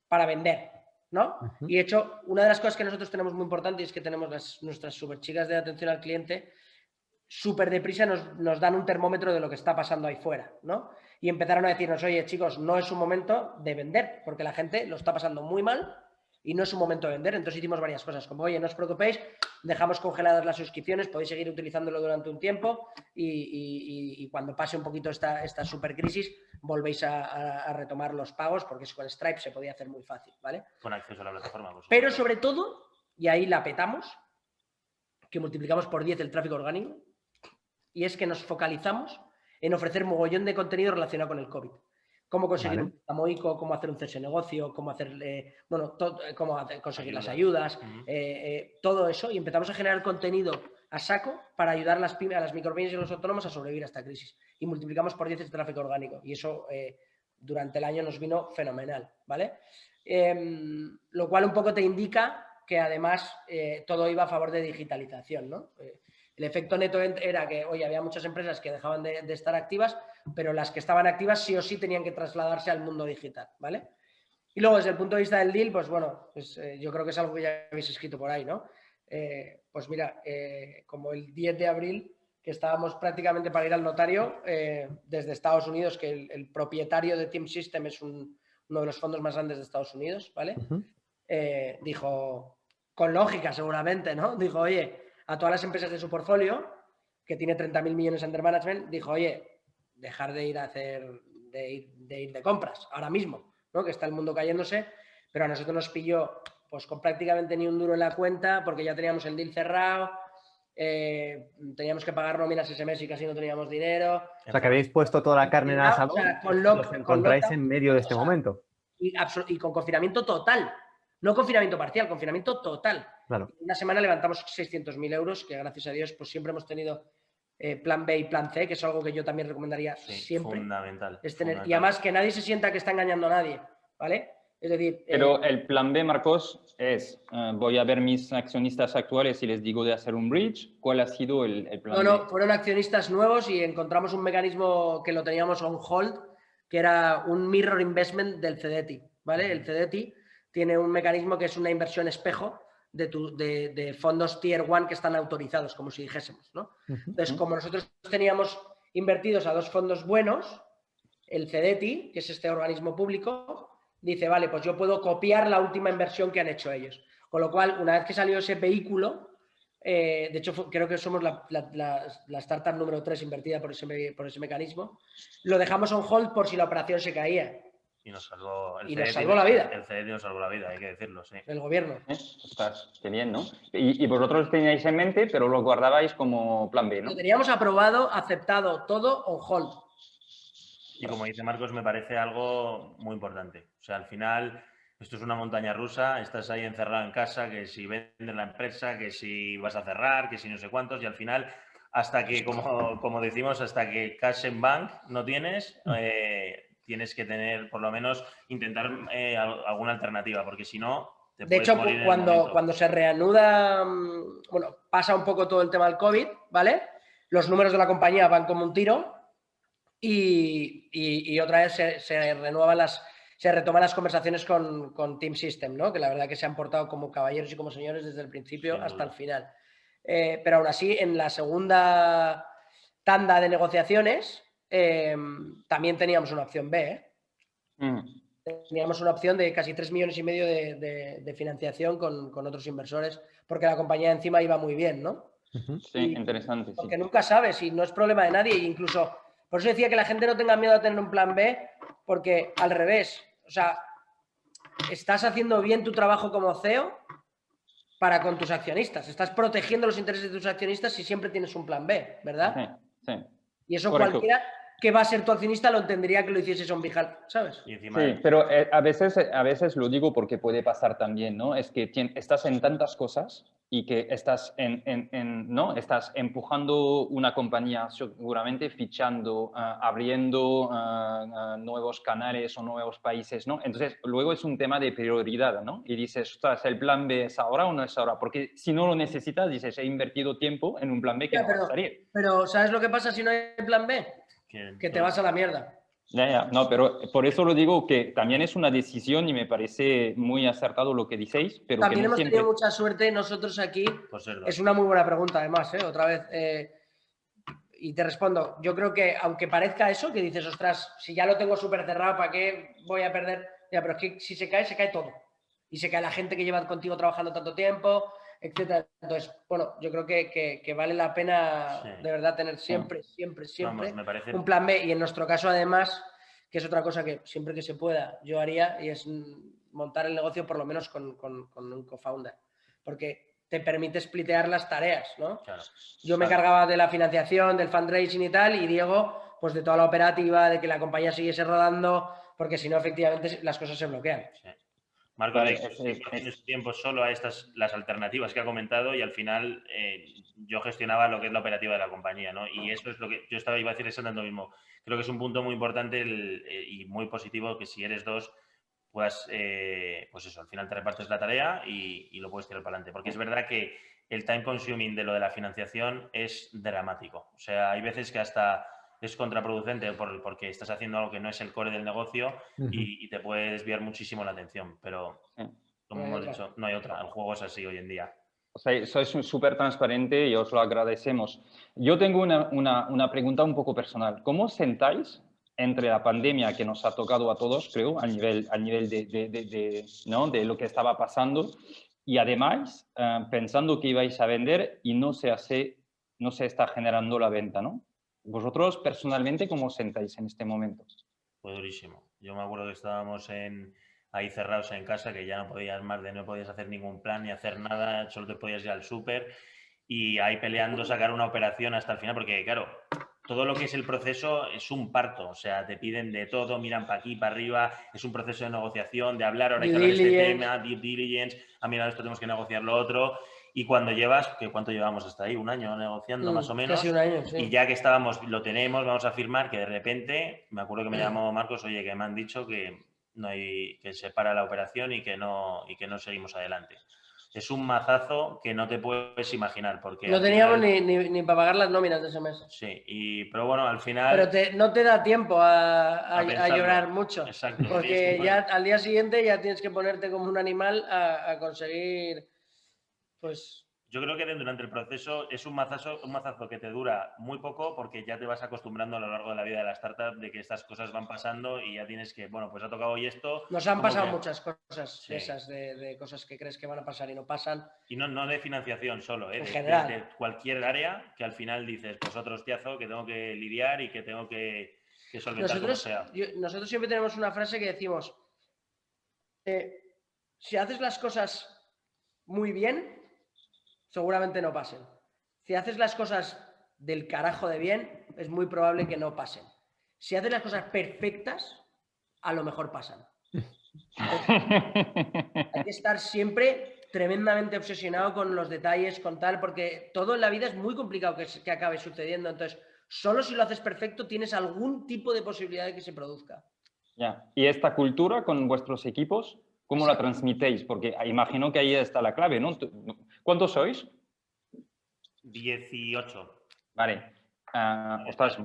para vender, ¿no? Y de hecho, una de las cosas que nosotros tenemos muy importante es que tenemos nuestras super chicas de atención al cliente súper deprisa nos dan un termómetro de lo que está pasando ahí fuera, ¿no? Y empezaron a decirnos, oye, chicos, no es un momento de vender, porque la gente lo está pasando muy mal y no es un momento de vender. Entonces hicimos varias cosas, como, oye, no os preocupéis, dejamos congeladas las suscripciones, podéis seguir utilizándolo durante un tiempo y cuando pase un poquito esta super crisis, volvéis a retomar los pagos, porque con Stripe se podía hacer muy fácil, ¿vale? Con acceso a la plataforma. Pues, pero sobre todo, y ahí la petamos, que multiplicamos por 10 el tráfico orgánico, y es que nos focalizamos en ofrecer mogollón de contenido relacionado con el COVID. Cómo conseguir un préstamo ICO, cómo hacer un cese negocio, cómo hacer, cómo conseguir las ayudas, todo eso. Y empezamos a generar contenido a saco para ayudar a las micropymes y a los autónomos a sobrevivir a esta crisis. Y multiplicamos por 10 el tráfico orgánico. Y eso durante el año nos vino fenomenal, ¿vale? Lo cual un poco te indica que además todo iba a favor de digitalización, ¿no? El efecto neto era que, oye, había muchas empresas que dejaban de estar activas, pero las que estaban activas sí o sí tenían que trasladarse al mundo digital, ¿vale? Y luego, desde el punto de vista del deal, pues bueno, pues, yo creo que es algo que ya habéis escrito por ahí, ¿no? Pues mira, como el 10 de abril, que estábamos prácticamente para ir al notario, desde Estados Unidos, que el propietario de Team System es uno de los fondos más grandes de Estados Unidos, ¿vale? Dijo, con lógica seguramente, ¿no? Dijo, oye, a todas las empresas de su portfolio, que tiene 30.000 millones under management, dijo, oye, dejar de ir a ir de compras ahora mismo, ¿no? Que está el mundo cayéndose, pero a nosotros nos pilló pues con prácticamente ni un duro en la cuenta, porque ya teníamos el deal cerrado, teníamos que pagar nóminas ese mes y casi no teníamos dinero. O sea, que habéis puesto toda la carne en el asador, os encontráis en medio de este momento. Y con confinamiento total. No confinamiento parcial, confinamiento total. Claro. Una semana levantamos 600.000 euros, que gracias a Dios pues siempre hemos tenido plan B y plan C, que es algo que yo también recomendaría siempre. Fundamental, es tener, fundamental. Y además que nadie se sienta que está engañando a nadie, ¿vale? Es decir... Pero el plan B, Marcos, es voy a ver mis accionistas actuales y les digo de hacer un bridge. ¿Cuál ha sido el plan B? No, fueron accionistas nuevos y encontramos un mecanismo que lo teníamos on hold, que era un mirror investment del CDTI, ¿vale? El CDTI tiene un mecanismo que es una inversión espejo de fondos Tier 1 que están autorizados, como si dijésemos, ¿no? Entonces, como nosotros teníamos invertidos a dos fondos buenos, el CDTI, que es este organismo público, dice, vale, pues yo puedo copiar la última inversión que han hecho ellos. Con lo cual, una vez que salió ese vehículo, de hecho, creo que somos la startup número 3 invertida por ese mecanismo, lo dejamos on hold por si la operación se caía. Y nos salvó, nos salvó la vida. El CDTI nos salvó la vida, hay que decirlo, sí. El gobierno. Ostras, qué bien, ¿no? Y vosotros teníais en mente, pero lo guardabais como plan B, ¿no? Lo teníamos aprobado, aceptado, todo on hold. Y como dice Marcos, me parece algo muy importante. O sea, al final, esto es una montaña rusa, estás ahí encerrado en casa, que si vendes la empresa, que si vas a cerrar, que si no sé cuántos, y al final, hasta que, como decimos, hasta que cash en bank no tienes... tienes que tener, por lo menos, intentar alguna alternativa, porque si no, te puedes morir en el momento. Cuando se reanuda, bueno, pasa un poco todo el tema del COVID, ¿vale? Los números de la compañía van como un tiro y otra vez se retoman las conversaciones con Team System, ¿no? Que la verdad que se han portado como caballeros y como señores desde el principio hasta el final. Pero aún así, en la segunda tanda de negociaciones... también teníamos una opción B, ¿eh? teníamos una opción de casi 3,5 millones de financiación con otros inversores, porque la compañía encima iba muy bien, ¿no? Sí, interesante. Sí. Porque nunca sabes y no es problema de nadie. Incluso, por eso decía que la gente no tenga miedo a tener un plan B, porque al revés, o sea, estás haciendo bien tu trabajo como CEO para con tus accionistas. Estás protegiendo los intereses de tus accionistas si siempre tienes un plan B, ¿verdad? Sí, sí. Y eso Correcto. cualquiera que va a ser tu accionista lo entendería que lo hicieses on behalf, ¿sabes? Y encima Sí, pero a veces lo digo porque puede pasar también, ¿no? Es que estás en tantas cosas y que estás, ¿no? Estás empujando una compañía, seguramente fichando, abriendo nuevos canales o nuevos países, ¿no? Entonces, luego es un tema de prioridad, ¿no? Y dices, ostras, ¿el plan B es ahora o no es ahora? Porque si no lo necesitas, dices, he invertido tiempo en un plan B que no va a salir. Pero, ¿sabes lo que pasa si no hay plan B? Que te vas a la mierda. Ya. No, pero por eso lo digo que también es una decisión y me parece muy acertado lo que decís, pero también que no hemos siempre... tenido mucha suerte nosotros aquí. Por ser dos. Es una muy buena pregunta, además, otra vez. Y te respondo, yo creo que aunque parezca eso, que dices, ostras, si ya lo tengo súper cerrado, ¿para qué voy a perder? Ya, pero es que si se cae todo. Y se cae la gente que lleva contigo trabajando tanto tiempo, etcétera. Entonces, bueno, yo creo que vale la pena de verdad tener siempre Vamos, me parece... un plan B. Y en nuestro caso, además, que es otra cosa que siempre que se pueda yo haría, y es montar el negocio por lo menos con un co-founder. Porque te permite splitear las tareas, ¿no? Claro. Yo me encargaba de la financiación, del fundraising y tal, y Diego, pues de toda la operativa, de que la compañía siguiese rodando, porque si no, efectivamente, las cosas se bloquean. Sí. Marcos, vale, tienes tiempo solo a las alternativas que ha comentado y al final yo gestionaba lo que es la operativa de la compañía, iba a decir exactamente lo mismo. Creo que es un punto muy importante y muy positivo que si eres dos puedas, pues eso, al final te repartes la tarea y lo puedes tirar para adelante. Porque es verdad que el time consuming de lo de la financiación es dramático. O sea, hay veces que hasta es contraproducente porque estás haciendo algo que no es el core del negocio y te puede desviar muchísimo la atención. Pero, como hemos dicho, no hay otra. El juego es así hoy en día. O sea, sois súper transparente y os lo agradecemos. Yo tengo una pregunta un poco personal. ¿Cómo os sentáis entre la pandemia que nos ha tocado a todos, creo, al nivel ¿no? de lo que estaba pasando y además pensando que ibais a vender y no se está generando la venta, ¿no? ¿Vosotros personalmente cómo os sentáis en este momento? Fue durísimo. Yo me acuerdo que estábamos ahí cerrados en casa, que ya no podías hacer ningún plan ni hacer nada, solo te podías ir al súper y ahí peleando sacar una operación hasta el final, porque claro, todo lo que es el proceso es un parto, o sea, te piden de todo, miran para aquí, para arriba, es un proceso de negociación, de hablar, ahora hay que hablar de este tema, due diligence, mira, esto tenemos que negociar lo otro. Y cuando ¿cuánto llevamos hasta ahí? ¿Un año negociando más o menos? Casi un año, sí. Y ya que estábamos, lo tenemos, vamos a firmar, que de repente, me acuerdo que me llamó Marcos, oye, que me han dicho que se para la operación y que no seguimos adelante. Es un mazazo que no te puedes imaginar. Porque no teníamos ni para pagar las nóminas de ese mes. Sí, pero bueno, al final... Pero no te da tiempo a llorar mucho. Exacto. Porque ya al día siguiente ya tienes que ponerte como un animal a conseguir, pues... Yo creo que durante el proceso es un mazazo que te dura muy poco porque ya te vas acostumbrando a lo largo de la vida de la startup de que estas cosas van pasando y ya tienes que, bueno, pues ha tocado hoy esto. Nos han pasado muchas cosas esas de cosas que crees que van a pasar y no pasan. Y no de financiación solo, en general. De cualquier área que al final dices, pues otro hostiazo que tengo que lidiar y que tengo que solventar como sea. Nosotros siempre tenemos una frase que decimos, si haces las cosas muy bien, seguramente no pasen. Si haces las cosas del carajo de bien, es muy probable que no pasen. Si haces las cosas perfectas, a lo mejor pasan. Hay que estar siempre tremendamente obsesionado con los detalles, con tal, porque todo en la vida es muy complicado que acabe sucediendo. Entonces, solo si lo haces perfecto tienes algún tipo de posibilidad de que se produzca. Ya. ¿Y esta cultura con vuestros equipos, cómo la transmitéis? Porque imagino que ahí está la clave, ¿no? ¿Cuántos sois? 18. Vale. Ostras.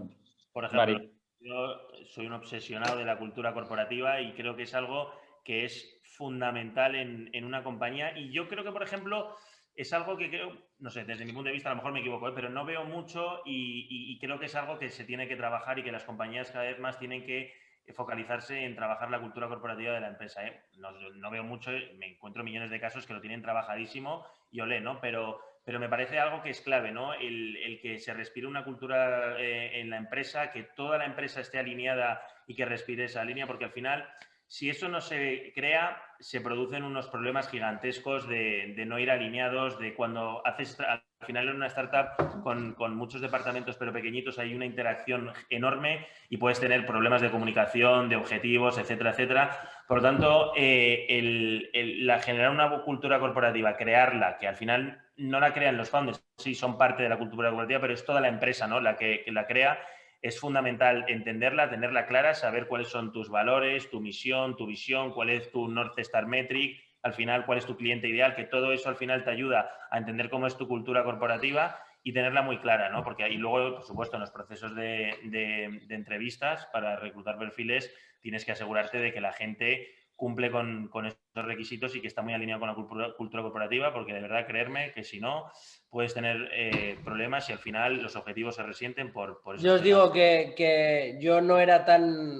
Por ejemplo, yo soy un obsesionado de la cultura corporativa y creo que es algo que es fundamental en una compañía. Y yo creo que, por ejemplo, es algo que creo, no sé, desde mi punto de vista, a lo mejor me equivoco, pero no veo mucho y creo que es algo que se tiene que trabajar y que las compañías cada vez más tienen que focalizarse en trabajar la cultura corporativa de la empresa, ¿eh? No veo mucho, me encuentro millones de casos que lo tienen trabajadísimo y olé, ¿no? Pero me parece algo que es clave, ¿no? El que se respire una cultura en la empresa, que toda la empresa esté alineada y que respire esa línea, porque al final, si eso no se crea, se producen unos problemas gigantescos de no ir alineados, de cuando haces, al final en una startup con muchos departamentos pero pequeñitos hay una interacción enorme y puedes tener problemas de comunicación, de objetivos, etcétera, etcétera. Por lo tanto, generar una cultura corporativa, crearla, que al final no la crean los founders, sí son parte de la cultura corporativa, pero es toda la empresa, ¿no? la que la crea. Es fundamental entenderla, tenerla clara, saber cuáles son tus valores, tu misión, tu visión, cuál es tu North Star Metric, al final cuál es tu cliente ideal, que todo eso al final te ayuda a entender cómo es tu cultura corporativa y tenerla muy clara, ¿no? Porque ahí luego, por supuesto, en los procesos de entrevistas para reclutar perfiles tienes que asegurarte de que la gente cumple con estos requisitos y que está muy alineado con la cultura corporativa, porque de verdad, creerme que si no, puedes tener problemas y al final los objetivos se resienten por eso. Yo os digo que yo no era tan,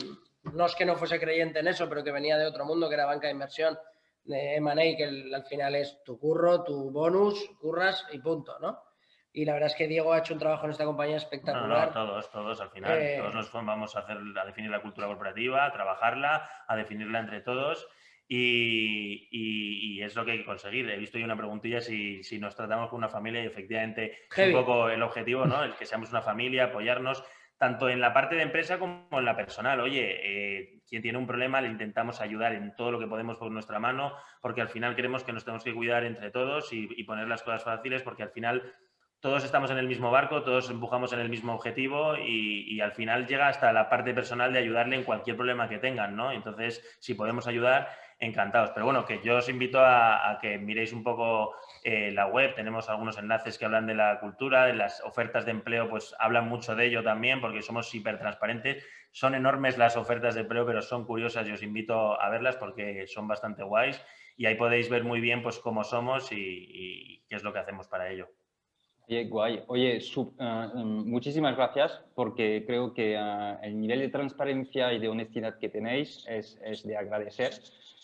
no es que no fuese creyente en eso, pero que venía de otro mundo, que era banca de inversión, de M&A, que al final es tu curro, tu bonus, curras y punto, ¿no? Y la verdad es que Diego ha hecho un trabajo en esta compañía espectacular. No, todos al final, todos nos vamos a definir la cultura corporativa, a trabajarla, a definirla entre todos y es lo que hay que conseguir. He visto yo una preguntilla si nos tratamos como una familia y efectivamente es un poco el objetivo, ¿no? El que seamos una familia, apoyarnos tanto en la parte de empresa como en la personal. Oye, quien tiene un problema le intentamos ayudar en todo lo que podemos por nuestra mano, porque al final creemos que nos tenemos que cuidar entre todos y poner las cosas fáciles, porque al final todos estamos en el mismo barco, todos empujamos en el mismo objetivo y al final llega hasta la parte personal de ayudarle en cualquier problema que tengan, ¿no? Entonces, si podemos ayudar, encantados. Pero bueno, que yo os invito a que miréis un poco la web. Tenemos algunos enlaces que hablan de la cultura, de las ofertas de empleo, pues hablan mucho de ello también porque somos hiper transparentes. Son enormes las ofertas de empleo, pero son curiosas y os invito a verlas porque son bastante guays y ahí podéis ver muy bien pues cómo somos y qué es lo que hacemos para ello. Oye, guay. Oye, muchísimas gracias porque creo que el nivel de transparencia y de honestidad que tenéis es de agradecer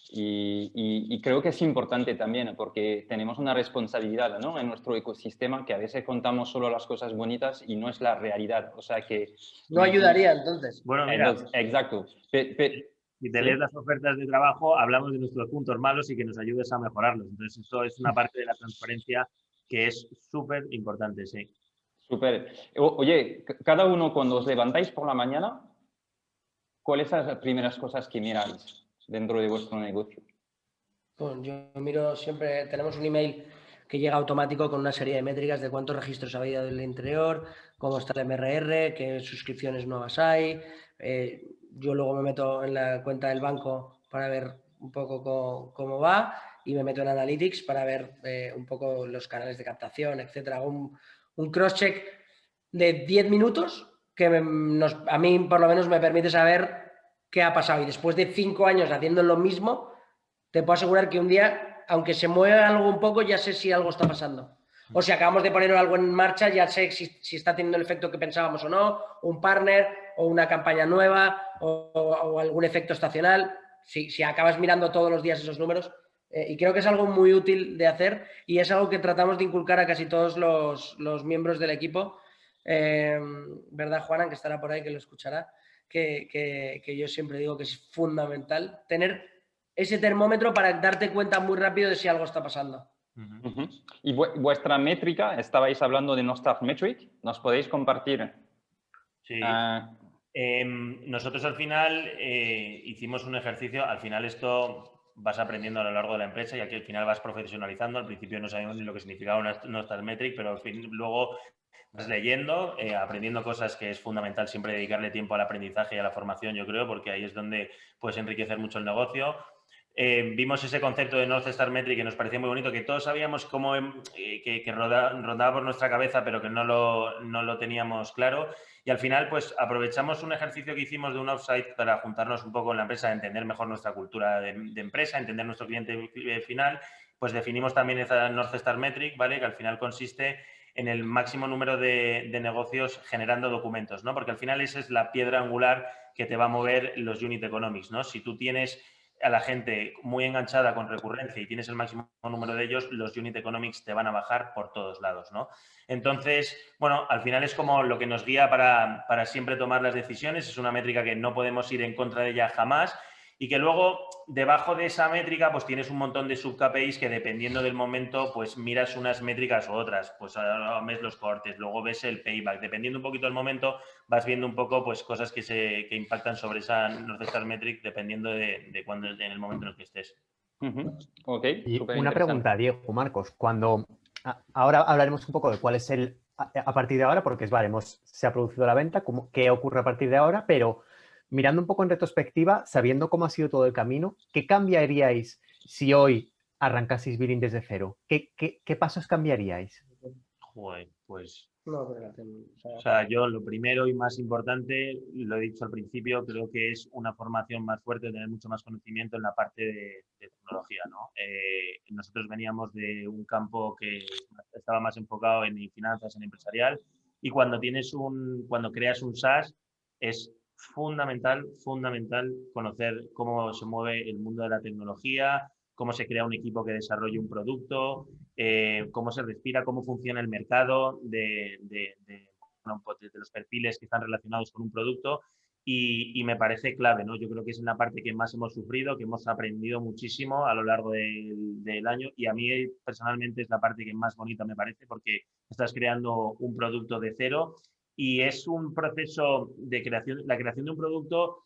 y creo que es importante también porque tenemos una responsabilidad, ¿no? En nuestro ecosistema que a veces contamos solo las cosas bonitas y no es la realidad. O sea que... No ayudaría entonces. Bueno, mira. Exacto. Si te lees las ofertas de trabajo, hablamos de nuestros puntos malos y que nos ayudes a mejorarlos. Entonces, eso es una parte de la transparencia que es súper importante, sí. Súper. Oye, cada uno cuando os levantáis por la mañana, ¿cuáles son las primeras cosas que miráis dentro de vuestro negocio? Pues yo miro siempre, tenemos un email que llega automático con una serie de métricas de cuántos registros ha habido del interior, cómo está el MRR, qué suscripciones nuevas hay. Yo luego me meto en la cuenta del banco para ver un poco cómo va y me meto en Analytics para ver un poco los canales de captación, etcétera. Hago un cross-check de 10 minutos que a mí por lo menos me permite saber qué ha pasado. Y después de 5 años haciendo lo mismo, te puedo asegurar que un día, aunque se mueva algo un poco, ya sé si algo está pasando. O si acabamos de poner algo en marcha, ya sé si está teniendo el efecto que pensábamos o no, un partner o una campaña nueva o algún efecto estacional. Si acabas mirando todos los días esos números, y creo que es algo muy útil de hacer y es algo que tratamos de inculcar a casi todos los miembros del equipo. ¿Verdad, Juanan, que estará por ahí, que lo escuchará? Que yo siempre digo que es fundamental tener ese termómetro para darte cuenta muy rápido de si algo está pasando. Y vuestra métrica, estabais hablando de Nostar Metric, ¿nos podéis compartir? Sí. Nosotros al final hicimos un ejercicio, al final esto vas aprendiendo a lo largo de la empresa y aquí al final vas profesionalizando. Al principio no sabíamos ni lo que significaba una Nostar Metric, pero al fin, luego vas leyendo, aprendiendo cosas que es fundamental siempre dedicarle tiempo al aprendizaje y a la formación, yo creo, porque ahí es donde puedes enriquecer mucho el negocio. Vimos ese concepto de North Star Metric que nos parecía muy bonito, que todos sabíamos cómo que rondaba por nuestra cabeza, pero que no lo teníamos claro. Y al final, pues aprovechamos un ejercicio que hicimos de un offsite para juntarnos un poco en la empresa, entender mejor nuestra cultura de empresa, entender nuestro cliente final. Pues definimos también esa North Star Metric, ¿vale? Que al final consiste en el máximo número de negocios generando documentos, ¿no? Porque al final esa es la piedra angular que te va a mover los unit economics, ¿no? Si tú tienes a la gente muy enganchada con recurrencia y tienes el máximo número de ellos, los unit economics te van a bajar por todos lados, ¿no? Entonces, bueno, al final es como lo que nos guía para siempre tomar las decisiones. Es una métrica que no podemos ir en contra de ella jamás y que luego, debajo de esa métrica, pues tienes un montón de sub-KPIs que dependiendo del momento, pues miras unas métricas u otras. Pues ahora ves los cortes, luego ves el payback. Dependiendo un poquito del momento, vas viendo un poco pues cosas que impactan sobre esa North Star Metric dependiendo de cuándo, en el momento en el que estés. Ok, Y súper una interesante. pregunta, Diego, Marcos, ahora hablaremos un poco de cuál es a partir de ahora, porque se ha producido la venta, qué ocurre a partir de ahora, pero mirando un poco en retrospectiva, sabiendo cómo ha sido todo el camino, ¿qué cambiaríais si hoy arrancaseis Billing desde cero? ¿Qué pasos cambiaríais? Joder, pues... No, pero O sea, yo lo primero y más importante, lo he dicho al principio, creo que es una formación más fuerte, tener mucho más conocimiento en la parte de tecnología, ¿no? Nosotros veníamos de un campo que estaba más enfocado en finanzas, en empresarial, y cuando creas un SaaS es fundamental conocer cómo se mueve el mundo de la tecnología, cómo se crea un equipo que desarrolle un producto, cómo se respira, cómo funciona el mercado de los perfiles que están relacionados con un producto y me parece clave, ¿no? Yo creo que es la parte que más hemos sufrido, que hemos aprendido muchísimo a lo largo del año y a mí personalmente es la parte que más bonita me parece porque estás creando un producto de cero y es un proceso de creación, la creación de un producto.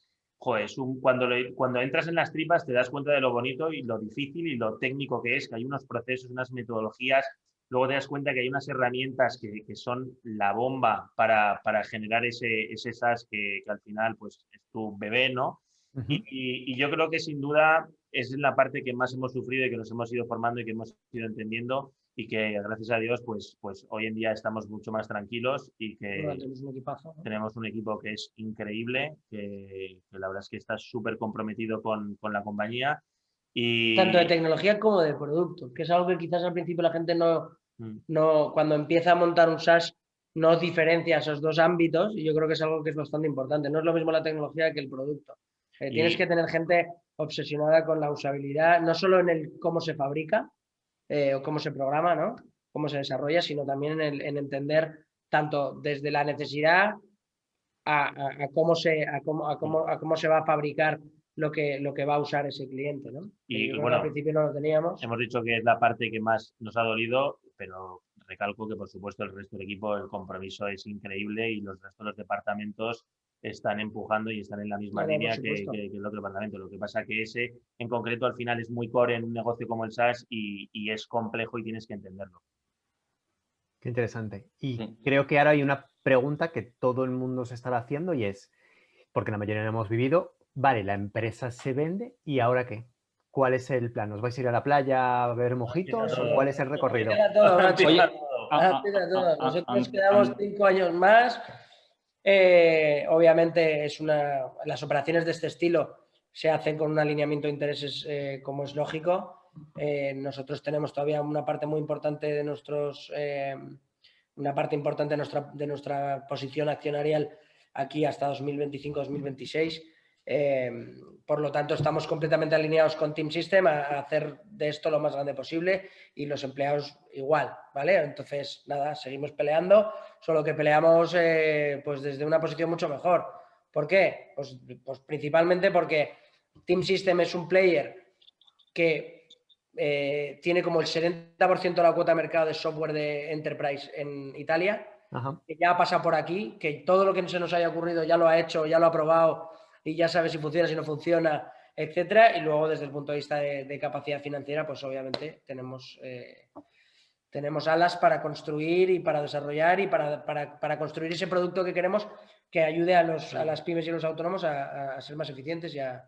Joder, cuando entras en las tripas te das cuenta de lo bonito y lo difícil y lo técnico que es, que hay unos procesos, unas metodologías, luego te das cuenta que hay unas herramientas que son la bomba para generar ese SaaS que al final pues es tu bebé, ¿no? Y yo creo que sin duda es la parte que más hemos sufrido y que nos hemos ido formando y que hemos ido entendiendo y que gracias a Dios pues hoy en día estamos mucho más tranquilos y que tenemos un equipazo, ¿no? tenemos un equipo que es increíble, que la verdad es que está súper comprometido con la compañía. Y... Tanto de tecnología como de producto, que es algo que quizás al principio la gente no cuando empieza a montar un SaaS no diferencia esos dos ámbitos y yo creo que es algo que es bastante importante. No es lo mismo la tecnología que el producto. Tienes que tener gente obsesionada con la usabilidad, no solo en el cómo se fabrica o cómo se programa, ¿no? Cómo se desarrolla, sino también en entender tanto desde la necesidad a cómo se va a fabricar lo que va a usar ese cliente, ¿no? Y yo creo bueno, que al principio no lo teníamos. Hemos dicho que es la parte que más nos ha dolido, pero recalco que por supuesto el resto del equipo, el compromiso es increíble y los restos de los departamentos están empujando y están en la misma línea que el otro departamento. Lo que pasa que ese en concreto al final es muy core en un negocio como el SaaS y es complejo y tienes que entenderlo. Qué interesante. Y creo que ahora hay una pregunta que todo el mundo se estará haciendo y es, porque la mayoría no hemos vivido, vale, la empresa se vende y ¿ahora qué? ¿Cuál es el plan? ¿Os vais a ir a la playa a beber mojitos o cuál es el recorrido? Nosotros quedamos 5 años más. Obviamente las operaciones de este estilo se hacen con un alineamiento de intereses como es lógico. Nosotros tenemos todavía una parte muy importante de nuestra posición accionarial aquí hasta 2025-2026. Por lo tanto, estamos completamente alineados con Team System a hacer de esto lo más grande posible y los empleados igual, ¿vale? Entonces, nada, seguimos peleando, solo que peleamos pues desde una posición mucho mejor. ¿Por qué? Pues principalmente porque Team System es un player que tiene como el 70% de la cuota de mercado de software de Enterprise en Italia, que ya ha pasado por aquí, que todo lo que se nos haya ocurrido ya lo ha hecho, ya lo ha probado y ya sabe si funciona, si no funciona, etcétera. Y luego desde el punto de vista de capacidad financiera, pues obviamente tenemos alas para construir y para desarrollar y para construir ese producto que queremos que ayude a las pymes y a los autónomos a ser más eficientes y a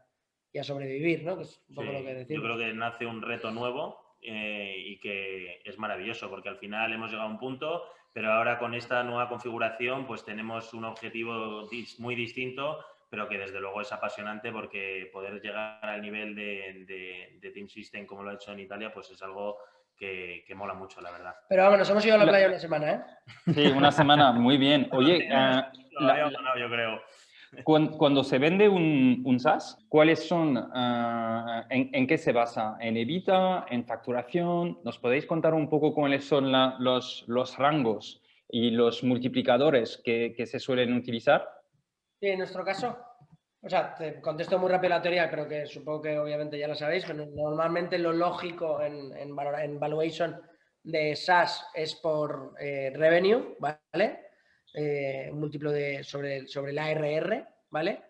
sobrevivir, ¿no? Que es un poco lo que decimos. Yo creo que nace un reto nuevo y que es maravilloso porque al final hemos llegado a un punto, pero ahora con esta nueva configuración pues tenemos un objetivo muy distinto, pero que desde luego es apasionante porque poder llegar al nivel de Team System como lo ha hecho en Italia pues es algo que mola mucho, la verdad. Pero vamos, nos hemos ido a la playa una semana, ¿eh? Sí, una semana, muy bien. Oye, Lo habíamos ganado, yo creo. cuando se vende un SaaS, ¿cuáles son, en qué se basa? ¿En EBITDA? ¿En facturación? ¿Nos podéis contar un poco cuáles son los rangos y los multiplicadores que se suelen utilizar? Sí, en nuestro caso, o sea, te contesto muy rápido la teoría, pero que supongo que obviamente ya la sabéis, pero normalmente lo lógico en valuation de SaaS es por revenue, ¿vale? Un múltiplo sobre el ARR, ¿vale?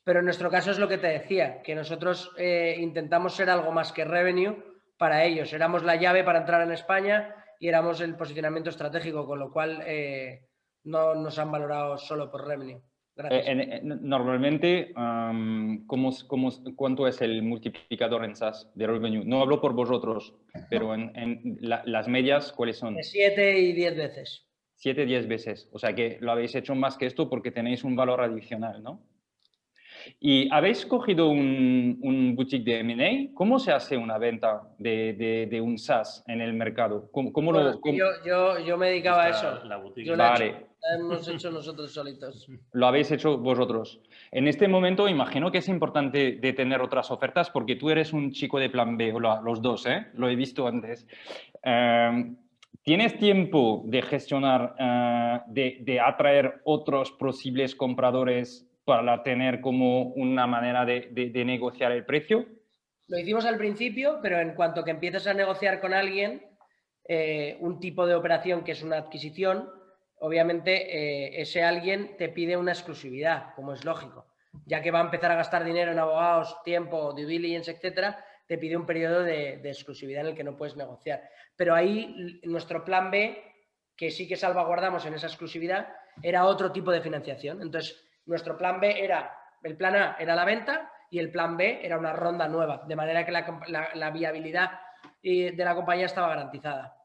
Pero en nuestro caso es lo que te decía, que nosotros intentamos ser algo más que revenue para ellos. Éramos la llave para entrar en España y éramos el posicionamiento estratégico, con lo cual no nos han valorado solo por revenue. Gracias. Normalmente, ¿cuánto es el multiplicador en SaaS de revenue? No hablo por vosotros, pero las medias, ¿cuáles son? De 7 y 10 veces. 7, 10 veces. O sea que lo habéis hecho más que esto porque tenéis un valor adicional, ¿no? Y habéis cogido un boutique de M&A. ¿Cómo se hace una venta de un SaaS en el mercado? Yo me dedicaba a eso. La boutique. Yo Vale. la hemos hecho nosotros solitos. Lo habéis hecho vosotros. En este momento imagino que es importante de tener otras ofertas porque tú eres un chico de plan B, o los dos, ¿eh? Lo he visto antes. ¿Tienes tiempo de gestionar, de atraer otros posibles compradores para tener como una manera de negociar el precio? Lo hicimos al principio, pero en cuanto que empiezas a negociar con alguien un tipo de operación que es una adquisición, obviamente ese alguien te pide una exclusividad, como es lógico. Ya que va a empezar a gastar dinero en abogados, tiempo, due diligence, etcétera, te pide un periodo de exclusividad en el que no puedes negociar. Pero ahí nuestro plan B, que sí que salvaguardamos en esa exclusividad, era otro tipo de financiación. Entonces, nuestro plan B era, el plan A era la venta y el plan B era una ronda nueva, de manera que la viabilidad de la compañía estaba garantizada.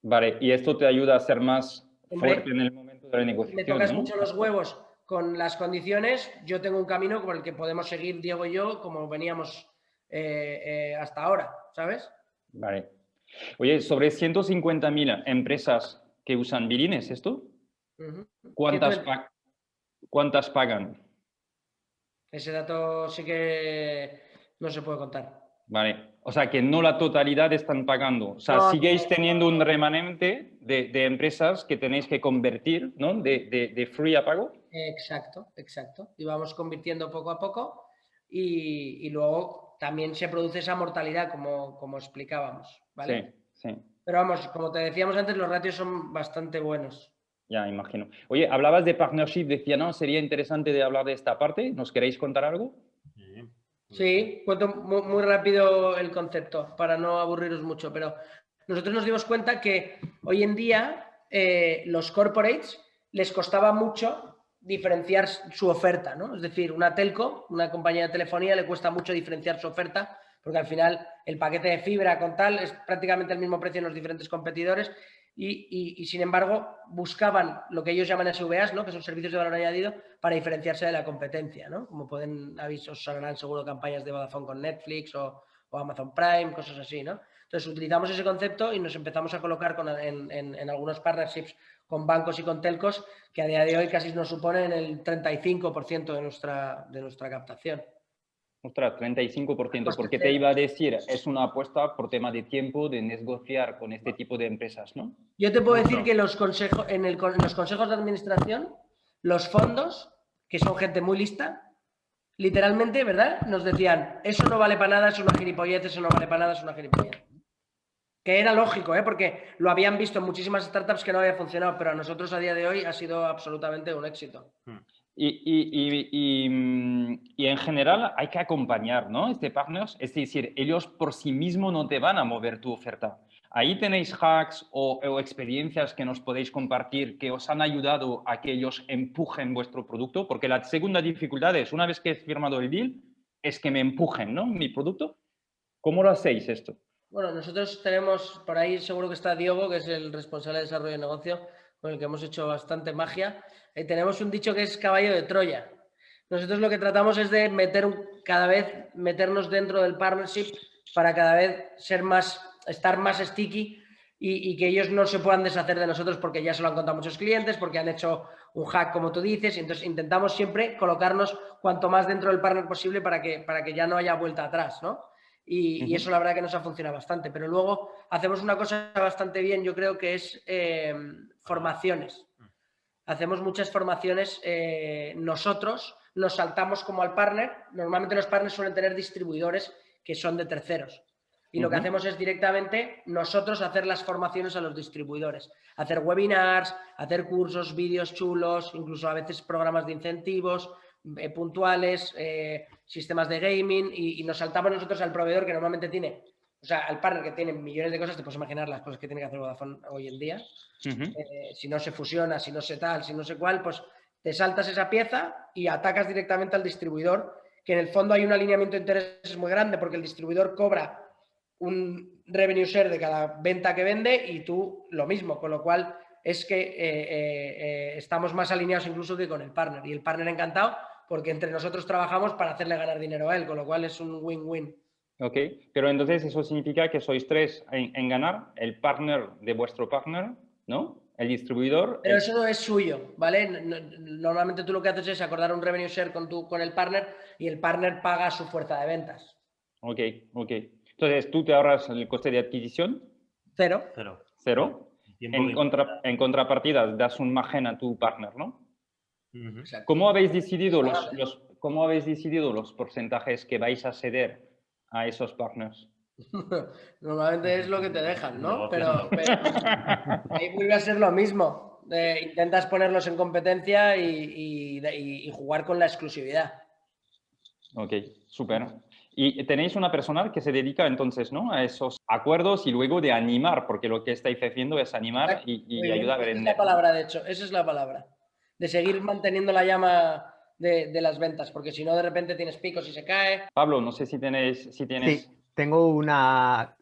Vale, y esto te ayuda a ser más fuerte en el momento de la negociación. Me tocas ¿no? mucho los huevos con las condiciones. Yo tengo un camino por el que podemos seguir Diego y yo como veníamos hasta ahora, ¿sabes? Vale. Oye, sobre 150.000 empresas que usan Billing, ¿es esto? ¿Cuántas pagan? Ese dato sí que no se puede contar. Vale. O sea, que no la totalidad están pagando. O sea, No, siguéis teniendo un remanente de empresas que tenéis que convertir, ¿no? De free a pago. Exacto. Y vamos convirtiendo poco a poco y luego también se produce esa mortalidad, como explicábamos, ¿vale? Sí. Pero vamos, como te decíamos antes, los ratios son bastante buenos. Ya, imagino. Oye, hablabas de partnership, decía, no, sería interesante de hablar de esta parte. ¿Nos queréis contar algo? Sí, cuento muy rápido el concepto para no aburriros mucho, pero nosotros nos dimos cuenta que hoy en día los corporates les costaba mucho diferenciar su oferta, ¿no? Es decir, una telco, una compañía de telefonía, le cuesta mucho diferenciar su oferta porque al final el paquete de fibra con tal es prácticamente el mismo precio en los diferentes competidores y sin embargo buscaban lo que ellos llaman SVAs, ¿no? Que son servicios de valor añadido, para diferenciarse de la competencia, ¿no? Como os sonarán seguro campañas de Vodafone con Netflix o Amazon Prime, cosas así, ¿no? Entonces utilizamos ese concepto y nos empezamos a colocar en algunos partnerships con bancos y con telcos que a día de hoy casi nos suponen el 35% de nuestra captación. Ostras, 35%, porque te iba a decir, es una apuesta por tema de tiempo de negociar con este tipo de empresas, ¿no? Yo te puedo decir que en los consejos de administración, los fondos, que son gente muy lista, literalmente, ¿verdad? Nos decían, eso no vale para nada, es una gilipollez, eso no vale para nada, es una gilipollez. Que era lógico, porque lo habían visto en muchísimas startups que no había funcionado, pero a nosotros a día de hoy ha sido absolutamente un éxito. Y en general hay que acompañar, ¿no? Este partners, es decir, ellos por sí mismos no te van a mover tu oferta. ¿Ahí tenéis hacks o experiencias que nos podéis compartir que os han ayudado a que ellos empujen vuestro producto? Porque la segunda dificultad es, una vez que he firmado el deal, es que me empujen, ¿no? Mi producto. ¿Cómo lo hacéis esto? Bueno, nosotros tenemos, por ahí seguro que está Diego, que es el responsable de desarrollo de negocio, con el que hemos hecho bastante magia. Tenemos un dicho que es caballo de Troya. Nosotros lo que tratamos es de cada vez meternos dentro del partnership para cada vez ser más estar más sticky y que ellos no se puedan deshacer de nosotros porque ya se lo han contado muchos clientes, porque han hecho un hack, como tú dices, y entonces intentamos siempre colocarnos cuanto más dentro del partner posible para que ya no haya vuelta atrás, ¿no? Y eso la verdad que nos ha funcionado bastante. Pero luego hacemos una cosa bastante bien, yo creo que es formaciones. Hacemos muchas formaciones nosotros, nos saltamos como al partner. Normalmente los partners suelen tener distribuidores que son de terceros. Y lo que hacemos es directamente nosotros hacer las formaciones a los distribuidores. Hacer webinars, hacer cursos, vídeos chulos, incluso a veces programas de incentivos puntuales, sistemas de gaming y nos saltamos nosotros al proveedor que normalmente tiene, o sea, al partner que tiene millones de cosas. Te puedes imaginar las cosas que tiene que hacer Vodafone hoy en día. Si no se fusiona, si no se tal, si no sé cuál, pues te saltas esa pieza y atacas directamente al distribuidor, que en el fondo hay un alineamiento de intereses muy grande porque el distribuidor cobra un revenue share de cada venta que vende y tú lo mismo, con lo cual es que estamos más alineados incluso que con el partner, y el partner encantado porque entre nosotros trabajamos para hacerle ganar dinero a él, con lo cual es un win-win. Ok, pero entonces eso significa que sois tres en ganar, el partner de vuestro partner, ¿no? El distribuidor. Pero eso no es suyo, ¿vale? Normalmente tú lo que haces es acordar un revenue share con el partner y el partner paga su fuerza de ventas. Ok, ok. Entonces, ¿tú te ahorras el coste de adquisición? Cero. Cero. En contrapartida, das un margen a tu partner, ¿no? Exacto. ¿Cómo habéis decidido los porcentajes que vais a ceder a esos partners? Normalmente es lo que te dejan, ¿no? Pero ahí vuelve a ser lo mismo. Intentas ponerlos en competencia y jugar con la exclusividad. Ok, súper. Y tenéis una persona que se dedica entonces, ¿no?, a esos acuerdos y luego de animar, porque lo que estáis haciendo es animar y ayudar a vender. Esa es la palabra, de hecho, esa es la palabra. De seguir manteniendo la llama de las ventas, porque si no, de repente tienes picos y se cae. Pablo, no sé si tienes... Sí, tengo una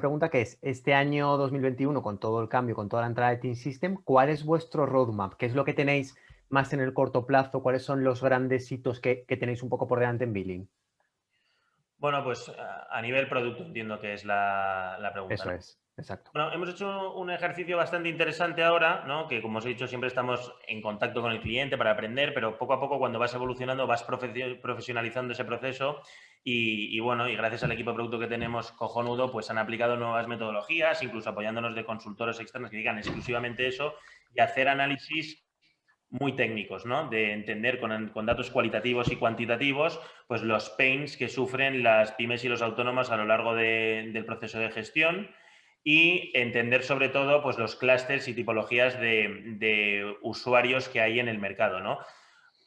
pregunta que es, este año 2021, con todo el cambio, con toda la entrada de Team System, ¿cuál es vuestro roadmap? ¿Qué es lo que tenéis más en el corto plazo? ¿Cuáles son los grandes hitos que tenéis un poco por delante en Billing? Bueno, pues a nivel producto entiendo que es la pregunta. Eso ¿no? es, exacto. Bueno, hemos hecho un ejercicio bastante interesante ahora, ¿no? Que como os he dicho, siempre estamos en contacto con el cliente para aprender, pero poco a poco cuando vas evolucionando vas profesionalizando ese proceso y bueno, y gracias al equipo de producto que tenemos cojonudo, pues han aplicado nuevas metodologías, incluso apoyándonos de consultores externos que digan exclusivamente eso y hacer análisis muy técnicos, ¿no? De entender con datos cualitativos y cuantitativos pues los pains que sufren las pymes y los autónomos a lo largo del proceso de gestión y entender sobre todo pues los clústeres y tipologías de usuarios que hay en el mercado, ¿no?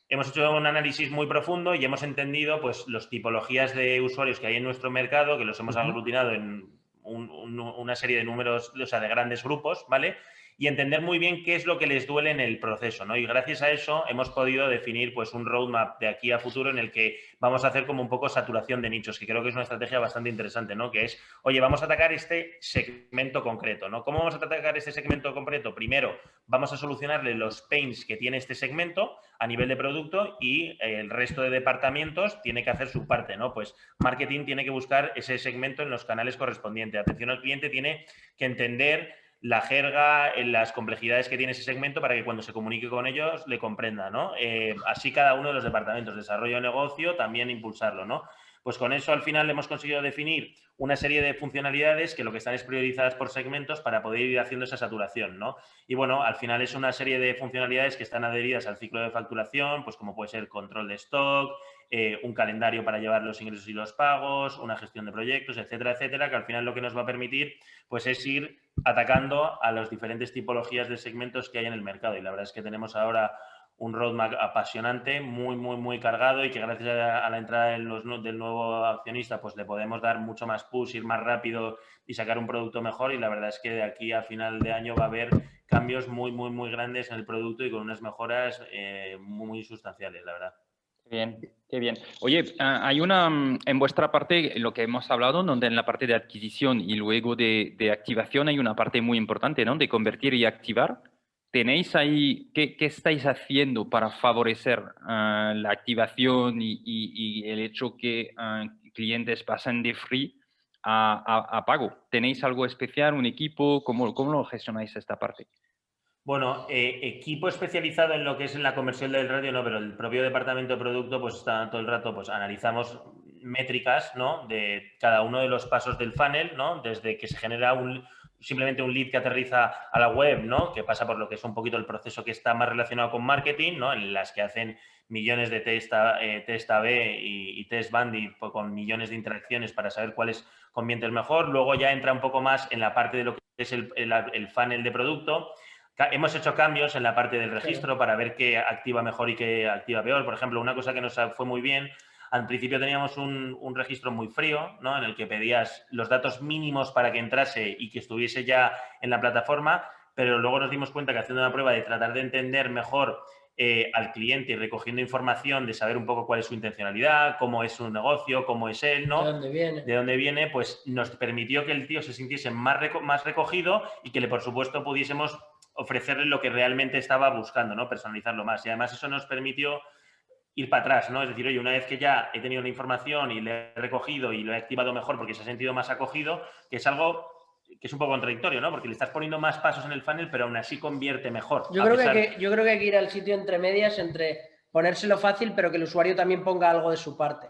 Hemos hecho un análisis muy profundo y hemos entendido pues las tipologías de usuarios que hay en nuestro mercado, que los hemos aglutinado en una serie de números, o sea, de grandes grupos, ¿vale? Y entender muy bien qué es lo que les duele en el proceso, ¿no? Y gracias a eso hemos podido definir pues un roadmap de aquí a futuro en el que vamos a hacer como un poco saturación de nichos, que creo que es una estrategia bastante interesante, ¿no? Que es, oye, vamos a atacar este segmento concreto, ¿no? ¿Cómo vamos a atacar este segmento concreto? Primero, vamos a solucionarle los pains que tiene este segmento a nivel de producto y el resto de departamentos tiene que hacer su parte, ¿no? Pues marketing tiene que buscar ese segmento en los canales correspondientes. Atención al cliente tiene que entender la jerga, las complejidades que tiene ese segmento para que cuando se comunique con ellos le comprenda, ¿no? Así cada uno de los departamentos, desarrollo de negocio, también impulsarlo, ¿no? Pues con eso al final hemos conseguido definir una serie de funcionalidades que lo que están es priorizadas por segmentos para poder ir haciendo esa saturación, ¿no? Y bueno, al final es una serie de funcionalidades que están adheridas al ciclo de facturación, pues como puede ser control de stock, un calendario para llevar los ingresos y los pagos, una gestión de proyectos, etcétera, etcétera, que al final lo que nos va a permitir pues es ir atacando a las diferentes tipologías de segmentos que hay en el mercado. Y la verdad es que tenemos ahora un roadmap apasionante, muy cargado y que gracias a la entrada del nuevo accionista pues le podemos dar mucho más push, ir más rápido y sacar un producto mejor. Y la verdad es que de aquí a final de año va a haber cambios muy grandes en el producto y con unas mejoras muy sustanciales, la verdad. Bien, qué bien. Oye, hay en vuestra parte, lo que hemos hablado, donde en la parte de adquisición y luego de activación hay una parte muy importante, ¿no? De convertir y activar. ¿Tenéis ahí, qué estáis haciendo para favorecer la activación y el hecho que clientes pasen de free a pago. ¿Tenéis algo especial, un equipo? ¿Cómo lo gestionáis esta parte? Bueno, equipo especializado en lo que es en la conversión del ratio, no, pero el propio departamento de producto, pues está todo el rato, pues analizamos métricas, ¿no? De cada uno de los pasos del funnel, ¿no? Desde que se genera simplemente un lead que aterriza a la web, ¿no? Que pasa por lo que es un poquito el proceso que está más relacionado con marketing, ¿no? En las que hacen millones de test A/B y test bandit pues, con millones de interacciones para saber cuáles convierte mejor. Luego ya entra un poco más en la parte de lo que es el funnel de producto. Hemos hecho cambios en la parte del registro para ver qué activa mejor y qué activa peor. Por ejemplo, una cosa que nos fue muy bien, al principio teníamos un registro muy frío, ¿no? En el que pedías los datos mínimos para que entrase y que estuviese ya en la plataforma, pero luego nos dimos cuenta que haciendo una prueba de tratar de entender mejor al cliente y recogiendo información de saber un poco cuál es su intencionalidad, cómo es su negocio, cómo es él, ¿no? ¿De dónde viene, pues nos permitió que el tío se sintiese más recogido y que por supuesto pudiésemos ofrecerle lo que realmente estaba buscando, ¿no? Personalizarlo más. Y además eso nos permitió ir para atrás, ¿no? Es decir, oye, una vez que ya he tenido la información y le he recogido y lo he activado mejor porque se ha sentido más acogido, que es algo que es un poco contradictorio, ¿no? Porque le estás poniendo más pasos en el funnel, pero aún así convierte mejor. Yo creo que hay que ir al sitio entre medias, entre ponérselo fácil, pero que el usuario también ponga algo de su parte.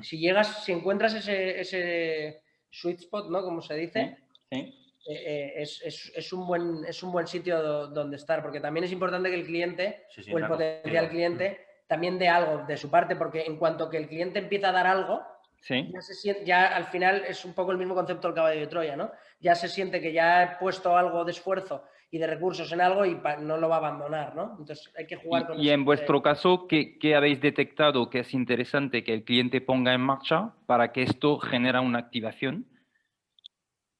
Si encuentras ese sweet spot, ¿no? Como se dice, sí. Es un buen sitio donde estar, porque también es importante que el cliente o el potencial cliente también dé algo de su parte, porque en cuanto que el cliente empieza a dar algo, ya al final es un poco el mismo concepto del caballo de Troya, ¿no? Ya se siente que ya he puesto algo de esfuerzo y de recursos en algo y no lo va a abandonar, ¿no? Entonces hay que jugar con eso. Y en vuestro caso, ¿qué habéis detectado que es interesante que el cliente ponga en marcha para que esto genere una activación?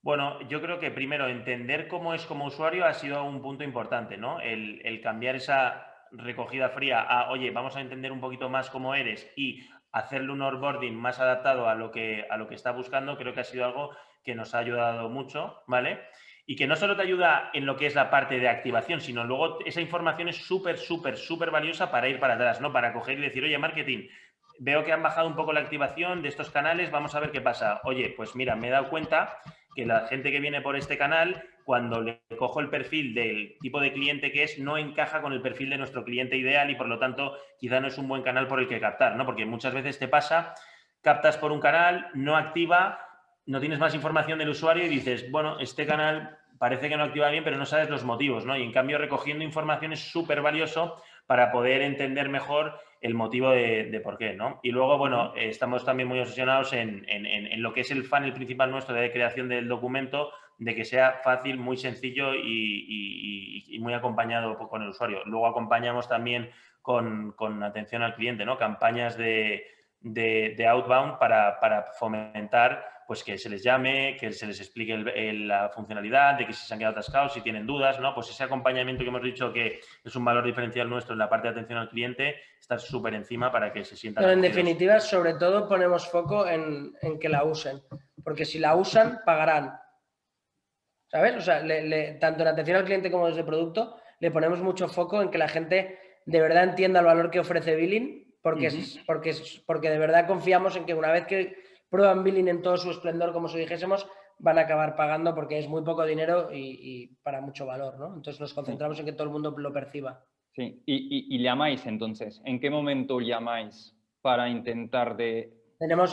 Bueno, yo creo que primero entender cómo es como usuario ha sido un punto importante, ¿no? El cambiar esa recogida fría a, oye, vamos a entender un poquito más cómo eres y hacerle un onboarding más adaptado a lo que está buscando, creo que ha sido algo que nos ha ayudado mucho, ¿vale? Y que no solo te ayuda en lo que es la parte de activación, sino luego esa información es súper valiosa para ir para atrás, ¿no? Para coger y decir, oye, marketing, veo que han bajado un poco la activación de estos canales, vamos a ver qué pasa. Oye, pues mira, me he dado cuenta que la gente que viene por este canal, cuando le cojo el perfil del tipo de cliente que es, no encaja con el perfil de nuestro cliente ideal y por lo tanto quizá no es un buen canal por el que captar, ¿no? Porque muchas veces te pasa, captas por un canal, no activa, no tienes más información del usuario y dices, bueno, este canal parece que no activa bien, pero no sabes los motivos, ¿no? Y en cambio recogiendo información es súper valioso para poder entender mejor el motivo de por qué, ¿no? Y luego, bueno, estamos también muy obsesionados en lo que es el funnel principal nuestro de creación del documento, de que sea fácil, muy sencillo y muy acompañado con el usuario. Luego acompañamos también con atención al cliente, ¿no? Campañas de outbound para fomentar pues que se les llame, que se les explique la funcionalidad, de que si se han quedado atascados, si tienen dudas, ¿no? Pues ese acompañamiento que hemos dicho que es un valor diferencial nuestro en la parte de atención al cliente, está súper encima para que se sientan. Pero en definitiva, sobre todo ponemos foco en que la usen, porque si la usan, pagarán. ¿Sabes? O sea, tanto en atención al cliente como desde producto, le ponemos mucho foco en que la gente de verdad entienda el valor que ofrece Billing, porque de verdad confiamos en que una vez que prueban Billing en todo su esplendor, como si dijésemos, van a acabar pagando porque es muy poco dinero y para mucho valor, ¿no? Entonces nos concentramos en que todo el mundo lo perciba. Sí, y llamáis entonces. ¿En qué momento llamáis para intentar de...?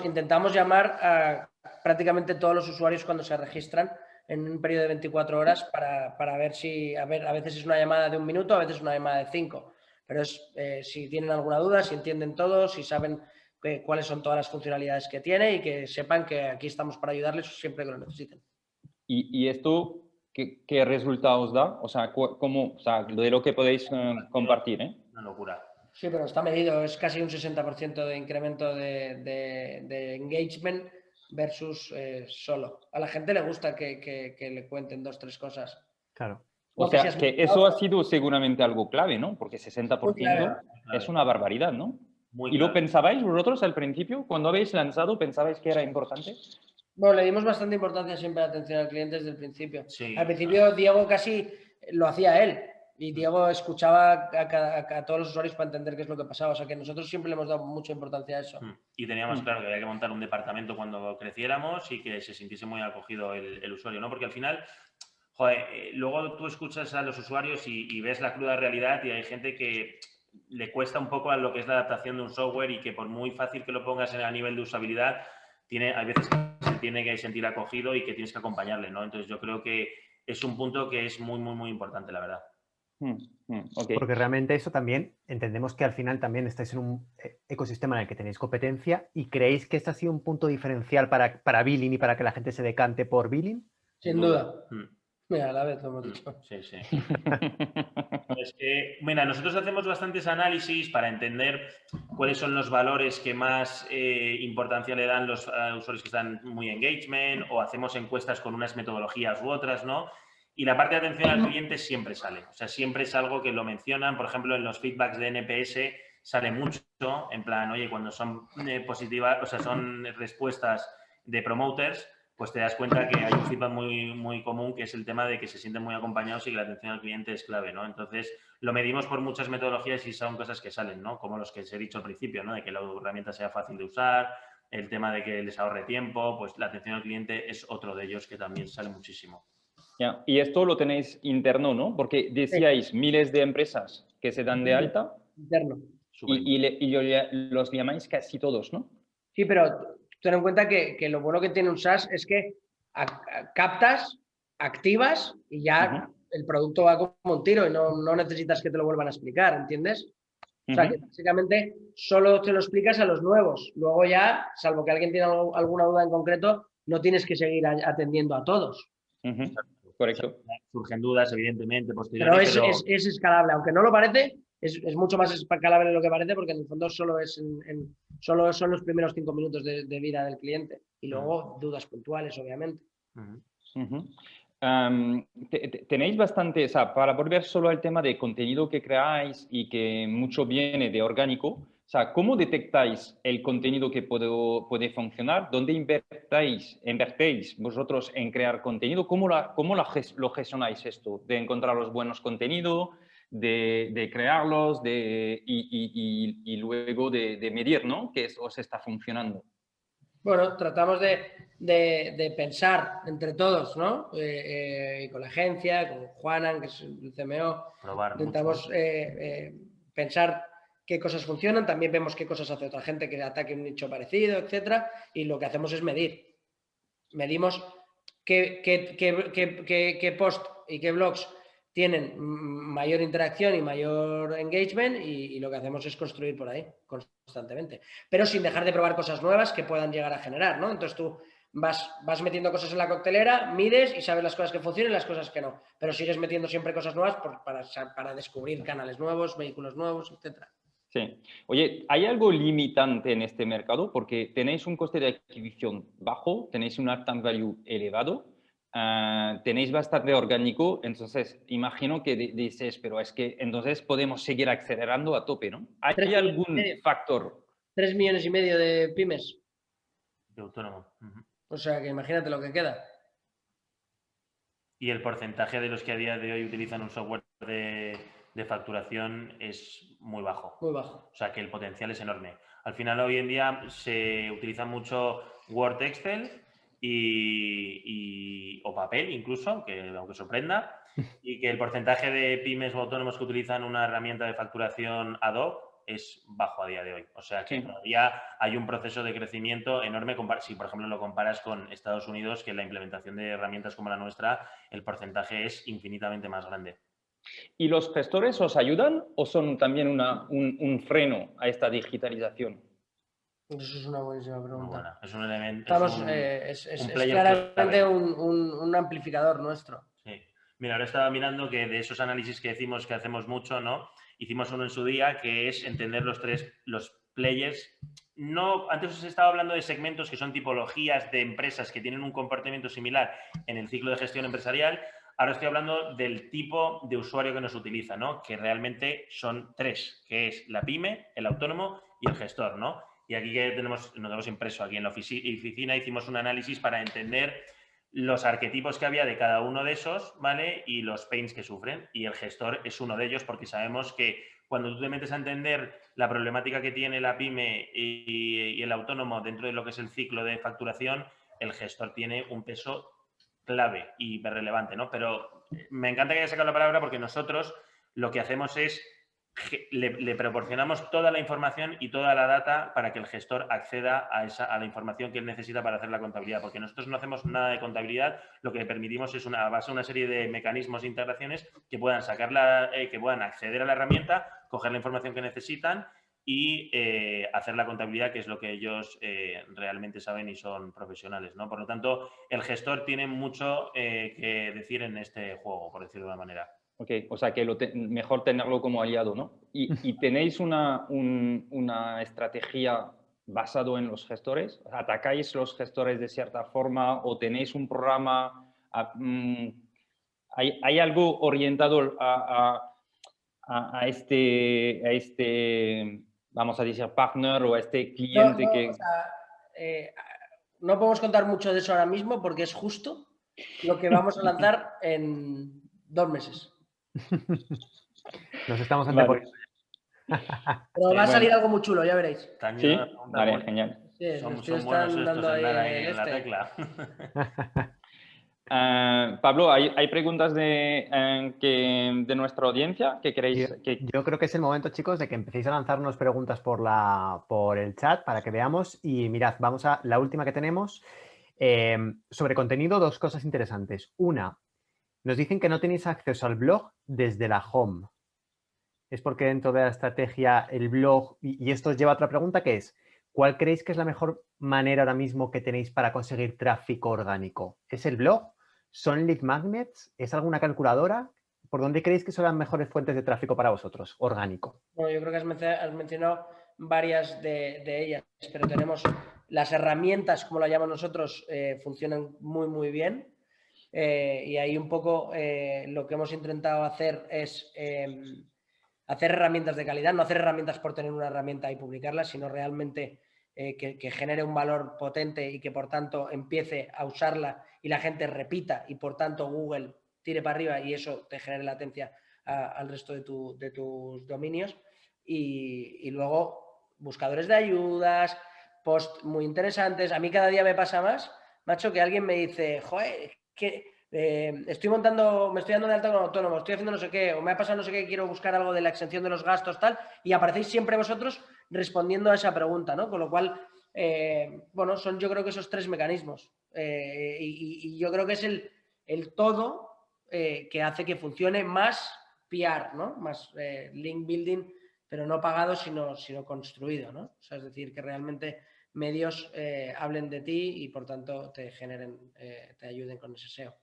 Intentamos llamar a prácticamente todos los usuarios cuando se registran en un periodo de 24 horas para ver si, a veces es una llamada de 1 minuto, a veces una llamada de 5. Pero si tienen alguna duda, si entienden todo, si saben cuáles son todas las funcionalidades que tiene y que sepan que aquí estamos para ayudarles siempre que lo necesiten. ¿Y esto qué resultados da? O sea, de lo que podéis compartir, ¿eh? Una locura. Sí, pero está medido. Es casi un 60% de incremento de engagement versus solo. A la gente le gusta que le cuenten 2 o 3 cosas. Claro. O sea, que eso ha sido seguramente algo clave, ¿no? Porque 60% es una barbaridad, ¿no? ¿Y lo pensabais vosotros al principio? Cuando habéis lanzado, ¿pensabais que era importante? Bueno, le dimos bastante importancia siempre a la atención al cliente desde el principio. Sí, al principio Diego casi lo hacía él. Y Diego escuchaba a todos los usuarios para entender qué es lo que pasaba. O sea que nosotros siempre le hemos dado mucha importancia a eso. Y teníamos claro que había que montar un departamento cuando creciéramos y que se sintiese muy acogido el usuario, ¿no? Porque al final, joder, luego tú escuchas a los usuarios y ves la cruda realidad y hay gente que le cuesta un poco a lo que es la adaptación de un software y que por muy fácil que lo pongas a nivel de usabilidad, hay veces que se tiene que sentir acogido y que tienes que acompañarle, ¿no? Entonces yo creo que es un punto que es muy, muy, muy importante, la verdad. Okay. Porque realmente eso también, entendemos que al final también estáis en un ecosistema en el que tenéis competencia y creéis que este ha sido un punto diferencial para Billing y para que la gente se decante por Billing. Sin duda. Mira, a la vez lo hemos dicho. Sí, sí. Es que, mira, nosotros hacemos bastantes análisis para entender cuáles son los valores que más importancia le dan los usuarios que están muy engagement, o hacemos encuestas con unas metodologías u otras, ¿no? Y la parte de atención al cliente siempre sale. O sea, siempre es algo que lo mencionan. Por ejemplo, en los feedbacks de NPS sale mucho, en plan, oye, cuando son positivas, o sea, son respuestas de promoters, pues te das cuenta que hay un feedback muy, muy común, que es el tema de que se sienten muy acompañados y que la atención al cliente es clave, ¿no? Entonces, lo medimos por muchas metodologías y son cosas que salen, ¿no? Como los que os he dicho al principio, ¿no? De que la herramienta sea fácil de usar, el tema de que les ahorre tiempo, pues la atención al cliente es otro de ellos que también sale muchísimo. Yeah. Y esto lo tenéis interno, ¿no? Porque decíais miles de empresas que se dan de alta. Interno. Y los llamáis casi todos, ¿no? Sí, pero ten en cuenta que lo bueno que tiene un SaaS es que captas, activas y ya el producto va como un tiro y no necesitas que te lo vuelvan a explicar, ¿entiendes? O sea, que básicamente solo te lo explicas a los nuevos. Luego ya, salvo que alguien tiene alguna duda en concreto, no tienes que seguir atendiendo a todos. Correcto. Surgen dudas, evidentemente, pero es escalable. Aunque no lo parece, es mucho más escalable de lo que parece, porque en el fondo solo son los primeros 5 minutos de vida del cliente. Y luego dudas puntuales, obviamente. Tenéis bastante, o sea, para volver solo al tema de contenido que creáis y que mucho viene de orgánico, o sea, ¿cómo detectáis el contenido que puede funcionar? ¿Dónde invertéis vosotros en crear contenido? ¿Cómo lo gestionáis esto? De encontrar los buenos contenidos, de crearlos y luego de medir, ¿no? Que os está funcionando. Bueno, tratamos de pensar entre todos, ¿no? Y con la agencia, con Juanan, que es el CMO, intentamos pensar qué cosas funcionan, también vemos qué cosas hace otra gente que ataque un nicho parecido, etcétera, y lo que hacemos es medir. Medimos qué post y qué blogs tienen mayor interacción y mayor engagement y lo que hacemos es construir por ahí constantemente, pero sin dejar de probar cosas nuevas que puedan llegar a generar, ¿no? Entonces tú vas metiendo cosas en la coctelera, mides y sabes las cosas que funcionan y las cosas que no, pero sigues metiendo siempre cosas nuevas para descubrir canales nuevos, vehículos nuevos, etcétera. Sí. Oye, ¿hay algo limitante en este mercado? Porque tenéis un coste de adquisición bajo, tenéis un lifetime value elevado, tenéis bastante orgánico, entonces imagino que dices, pero es que entonces podemos seguir acelerando a tope, ¿no? ¿Hay algún factor? 3,5 millones de pymes. De autónomo. O sea, que imagínate lo que queda. Y el porcentaje de los que a día de hoy utilizan un software de facturación es muy bajo. Muy bajo. O sea, que el potencial es enorme. Al final, hoy en día se utiliza mucho Word, Excel o papel incluso, aunque sorprenda, y que el porcentaje de pymes o autónomos que utilizan una herramienta de facturación ad hoc es bajo a día de hoy. O sea, que todavía hay un proceso de crecimiento enorme. Si, por ejemplo, lo comparas con Estados Unidos, que en la implementación de herramientas como la nuestra, el porcentaje es infinitamente más grande. ¿Y los gestores os ayudan o son también un freno a esta digitalización? Eso es una buenísima pregunta. Muy buena. Es un elemento. Es claramente un amplificador nuestro. Sí. Mira, ahora estaba mirando que de esos análisis que decimos que hacemos mucho, ¿no? Hicimos uno en su día que es entender los players. Antes os estaba hablando de segmentos que son tipologías de empresas que tienen un comportamiento similar en el ciclo de gestión empresarial. Ahora estoy hablando del tipo de usuario que nos utiliza, ¿no? Que realmente son 3, que es la pyme, el autónomo y el gestor, ¿no? Y aquí que nos hemos impreso aquí en la oficina, hicimos un análisis para entender los arquetipos que había de cada uno de esos, ¿vale? Y los pains que sufren. Y el gestor es uno de ellos porque sabemos que cuando tú te metes a entender la problemática que tiene la pyme y el autónomo dentro de lo que es el ciclo de facturación, el gestor tiene un peso clave y hiperrelevante, ¿no? Pero me encanta que haya sacado la palabra porque nosotros lo que hacemos es le proporcionamos toda la información y toda la data para que el gestor acceda a la información que él necesita para hacer la contabilidad, porque nosotros no hacemos nada de contabilidad, lo que permitimos es a base de una serie de mecanismos e integraciones que puedan que puedan acceder a la herramienta, coger la información que necesitan y hacer la contabilidad, que es lo que ellos realmente saben y son profesionales, ¿no? Por lo tanto, el gestor tiene mucho que decir en este juego, por decirlo de una manera. Ok, o sea que mejor tenerlo como aliado, ¿no? ¿Y tenéis una estrategia basado en los gestores? ¿Atacáis los gestores de cierta forma o tenéis un programa? ¿Hay algo orientado a este, vamos a decir, partner o a este cliente que... O sea, no podemos contar mucho de eso ahora mismo porque es justo lo que vamos a lanzar en 2 meses. Nos estamos anteponiendo. Pero va a salir algo muy chulo, ya veréis. Sí, vale, genial. Sí, Son los tíos buenos están estos dando en dar ahí ahí en la tecla. Pablo, ¿hay preguntas de nuestra audiencia que queréis? Yo creo que es el momento, chicos, de que empecéis a lanzarnos preguntas por el chat para que veamos. Y mirad, vamos a la última que tenemos. Sobre contenido, 2 cosas interesantes. Una, nos dicen que no tenéis acceso al blog desde la home. Es porque dentro de la estrategia el blog, y esto os lleva a otra pregunta, que es, ¿cuál creéis que es la mejor manera ahora mismo que tenéis para conseguir tráfico orgánico? ¿Es el blog? ¿Son lead magnets? ¿Es alguna calculadora? ¿Por dónde creéis que son las mejores fuentes de tráfico para vosotros, orgánico? Bueno, yo creo que has mencionado varias de ellas, pero tenemos las herramientas, como la llamamos nosotros, funcionan muy bien. Y ahí un poco lo que hemos intentado hacer es hacer herramientas de calidad, no hacer herramientas por tener una herramienta y publicarlas, sino realmente que genere un valor potente y que por tanto empiece a usarla y la gente repita y por tanto Google tire para arriba y eso te genere latencia al resto de tus dominios. Y luego buscadores de ayudas, posts muy interesantes. A mí cada día me pasa más, macho, que alguien me dice, joder, que me estoy dando de alta como autónomo, estoy haciendo no sé qué, o me ha pasado no sé qué, quiero buscar algo de la exención de los gastos, tal, y aparecéis siempre vosotros respondiendo a esa pregunta, ¿no? Con lo cual, bueno, son yo creo que esos 3 mecanismos. Y yo creo que es el todo que hace que funcione más PR, ¿no? Más link building, pero no pagado, sino construido, ¿no? O sea, es decir, que realmente medios hablen de ti y por tanto te generen, te ayuden con ese SEO.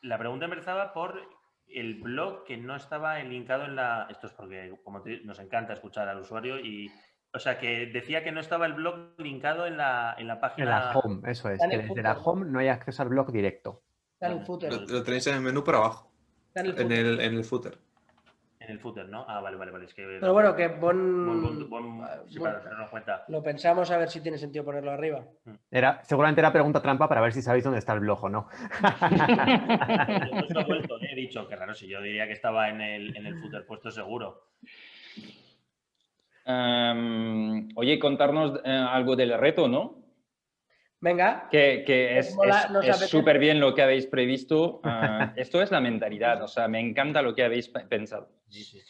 La pregunta empezaba por el blog que no estaba linkado en la... Esto es porque como nos encanta escuchar al usuario y... O sea, que decía que no estaba el blog linkado en la página... En la home, eso es. Que desde la home no hay acceso al blog directo. Está en el footer. Lo tenéis en el menú por abajo. Está en el footer. En el footer, ¿no? Ah, vale. Es que... Pero bueno, que sí, para tenerlo en cuenta. Lo pensamos a ver si tiene sentido ponerlo arriba. Seguramente era pregunta trampa para ver si sabéis dónde está el blog o no. Yo no he vuelto, he dicho que raro, si yo diría que estaba en el footer puesto seguro. Oye, contarnos algo del reto, ¿no? Venga. Que es súper bien lo que habéis previsto. Esto es la mentalidad, o sea, me encanta lo que habéis pensado. Sí.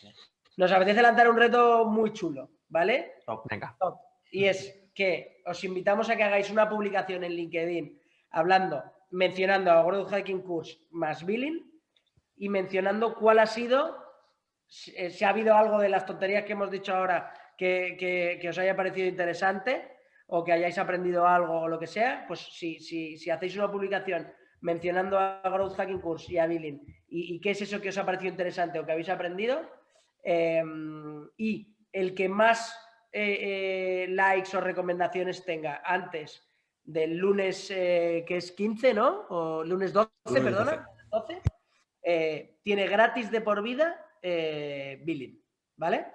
Nos apetece lanzar un reto muy chulo, ¿vale? Top. Venga. Top. Y es que os invitamos a que hagáis una publicación en LinkedIn mencionando a Growth Hacking Course más Billing y mencionando cuál ha sido, si ha habido algo de las tonterías que hemos dicho ahora que os haya parecido interesante o que hayáis aprendido algo o lo que sea, pues si hacéis una publicación mencionando a Growth Hacking Course y a Billing y qué es eso que os ha parecido interesante o que habéis aprendido, y el que más likes o recomendaciones tenga antes del lunes que es 15, ¿no? O lunes 12, perdona. 12, tiene gratis de por vida Billing, ¿vale?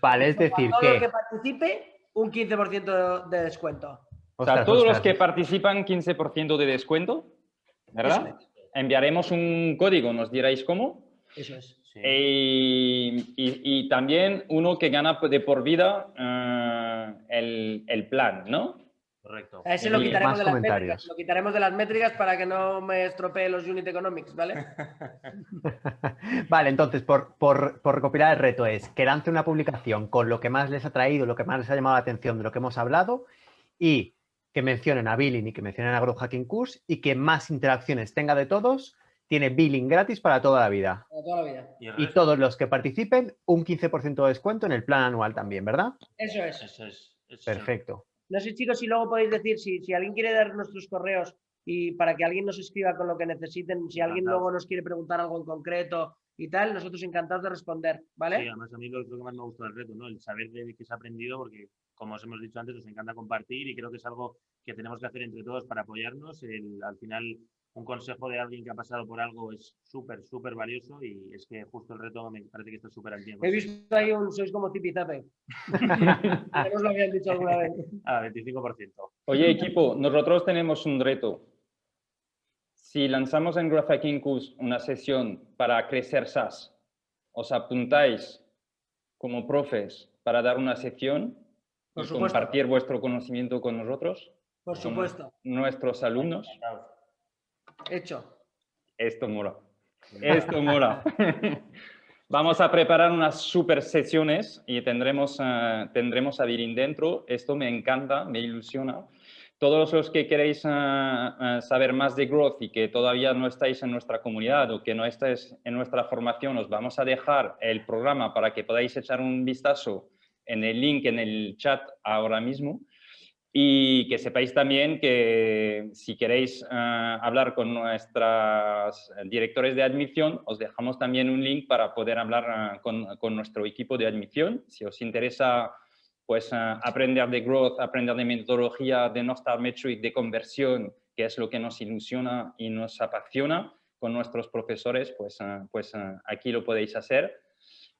Vale, es decir todo lo que participe, un 15% de descuento. O sea, todos los que participan, 15% de descuento. ¿verdad? Enviaremos un código, nos diréis cómo. Eso es. Sí. Y también uno que gana de por vida el plan, ¿no? Correcto. A ese lo Y quitaremos más de las comentarios. métricas. Lo quitaremos de las métricas para que no me estropee los unit economics, ¿vale? Vale, entonces, por recopilar el reto es que lance una publicación con lo que más les ha traído, lo que más les ha llamado la atención de lo que hemos hablado y que mencionen a Billing y que mencionen a Growth Hacking Course y que más interacciones tenga de todos, tiene Billing gratis para toda la vida. Para toda la vida. Y el Y resto, todos los que participen, un 15% de descuento en el plan anual también, ¿verdad? Eso es. eso es. Perfecto. No sé, chicos, si luego podéis decir, si alguien quiere dar nuestros correos y para que alguien nos escriba con lo que necesiten, si alguien Encantados. luego nos quiere preguntar algo en concreto y tal, nosotros encantados de responder, ¿vale? Sí, además a mí lo que más me gusta del reto, ¿no? El saber de qué se ha aprendido, porque como os hemos dicho antes, nos encanta compartir y creo que es algo que tenemos que hacer entre todos para apoyarnos. Al final, un consejo de alguien que ha pasado por algo es súper, súper valioso y es que justo el reto me parece que está súper al tiempo. He visto ahí sois como tipizape. Ya nos lo habían dicho alguna vez. 25%. Oye, equipo, nosotros tenemos un reto. Si lanzamos en Growth Hacking Course una sesión para crecer SaaS, ¿os apuntáis como profes para dar una sección Por y supuesto. compartir vuestro conocimiento con nosotros? Por Como supuesto. nuestros alumnos. Hecho. Esto mola. Esto mola. Vamos a preparar unas super sesiones y tendremos a Billing dentro. Esto me encanta, me ilusiona. Todos los que queréis saber más de Growth y que todavía no estáis en nuestra comunidad o que no estáis en nuestra formación, os vamos a dejar el programa para que podáis echar un vistazo en el link en el chat ahora mismo. Y que sepáis también que si queréis hablar con nuestros directores de admisión, os dejamos también un link para poder hablar con nuestro equipo de admisión. Si os interesa pues, aprender de growth, aprender de metodología, de North-Star Metric, de conversión, que es lo que nos ilusiona y nos apasiona con nuestros profesores, pues aquí lo podéis hacer.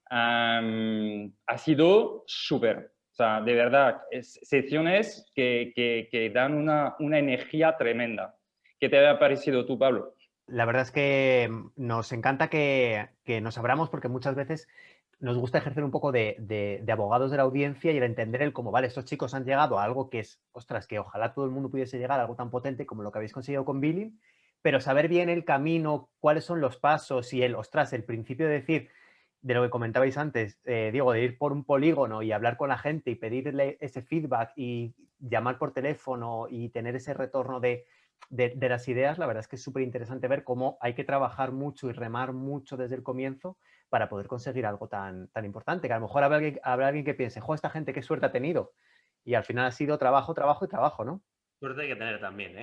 Ha sido súper. O sea, de verdad, sesiones que dan una energía tremenda. ¿Qué te ha parecido tú, Pablo? La verdad es que nos encanta que nos abramos porque muchas veces nos gusta ejercer un poco de abogados de la audiencia y el entender el cómo, vale, estos chicos han llegado a algo que es, ostras, que ojalá todo el mundo pudiese llegar a algo tan potente como lo que habéis conseguido con Billing, pero saber bien el camino, cuáles son los pasos y ostras, el principio de decir, de lo que comentabais antes, Diego, de ir por un polígono y hablar con la gente y pedirle ese feedback y llamar por teléfono y tener ese retorno de las ideas, la verdad es que es súper interesante ver cómo hay que trabajar mucho y remar mucho desde el comienzo para poder conseguir algo tan importante, que a lo mejor habrá alguien que piense, jo, esta gente qué suerte ha tenido, y al final ha sido trabajo, trabajo y trabajo, ¿no? Suerte hay que tener también,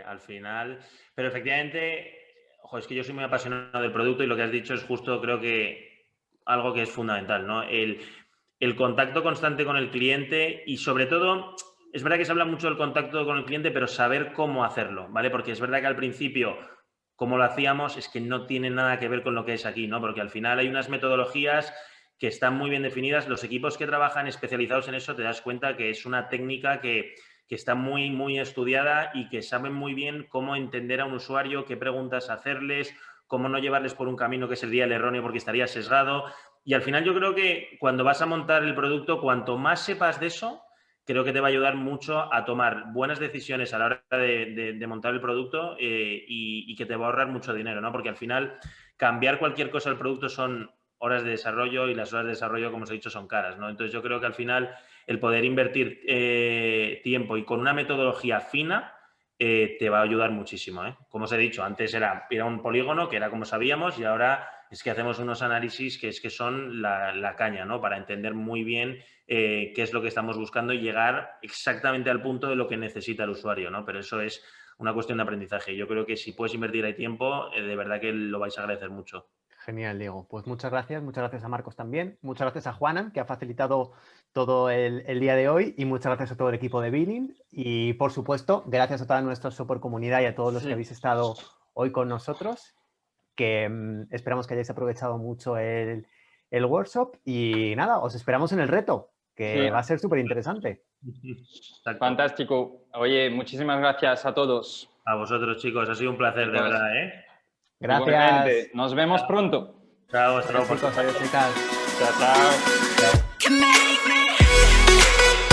al final, pero efectivamente, ojo, es que yo soy muy apasionado del producto y lo que has dicho es justo, creo que algo que es fundamental, ¿no? El contacto constante con el cliente y sobre todo, es verdad que se habla mucho del contacto con el cliente, pero saber cómo hacerlo, ¿vale? Porque es verdad que al principio, como lo hacíamos, es que no tiene nada que ver con lo que es aquí, ¿no? Porque al final hay unas metodologías que están muy bien definidas. Los equipos que trabajan especializados en eso te das cuenta que es una técnica que está muy, muy estudiada y que saben muy bien cómo entender a un usuario, qué preguntas hacerles, cómo no llevarles por un camino que sería el erróneo porque estaría sesgado. Y al final yo creo que cuando vas a montar el producto, cuanto más sepas de eso, creo que te va a ayudar mucho a tomar buenas decisiones a la hora de montar el producto y que te va a ahorrar mucho dinero, ¿no? Porque al final cambiar cualquier cosa del producto son horas de desarrollo y las horas de desarrollo, como os he dicho, son caras, ¿no? Entonces yo creo que al final el poder invertir tiempo y con una metodología fina te va a ayudar muchísimo, ¿eh? Como os he dicho, antes era un polígono, que era como sabíamos, y ahora es que hacemos unos análisis que son la caña, ¿no? Para entender muy bien qué es lo que estamos buscando y llegar exactamente al punto de lo que necesita el usuario, ¿no? Pero eso es una cuestión de aprendizaje. Yo creo que si puedes invertir ahí tiempo, de verdad que lo vais a agradecer mucho. Genial, Diego. Pues muchas gracias a Marcos también, muchas gracias a Juanan, que ha facilitado todo el día de hoy, y muchas gracias a todo el equipo de Billing y, por supuesto, gracias a toda nuestra super comunidad y a todos los que habéis estado hoy con nosotros, que esperamos que hayáis aprovechado mucho el workshop y nada, os esperamos en el reto, que va a ser súper interesante. Fantástico. Oye, muchísimas gracias a todos. A vosotros, chicos. Ha sido un placer, de Chicos. verdad, ¿eh? Gracias. Igualmente. Nos vemos pronto. Chao, hasta luego. Chicos, adiós, chicas. Chao, chao. can make me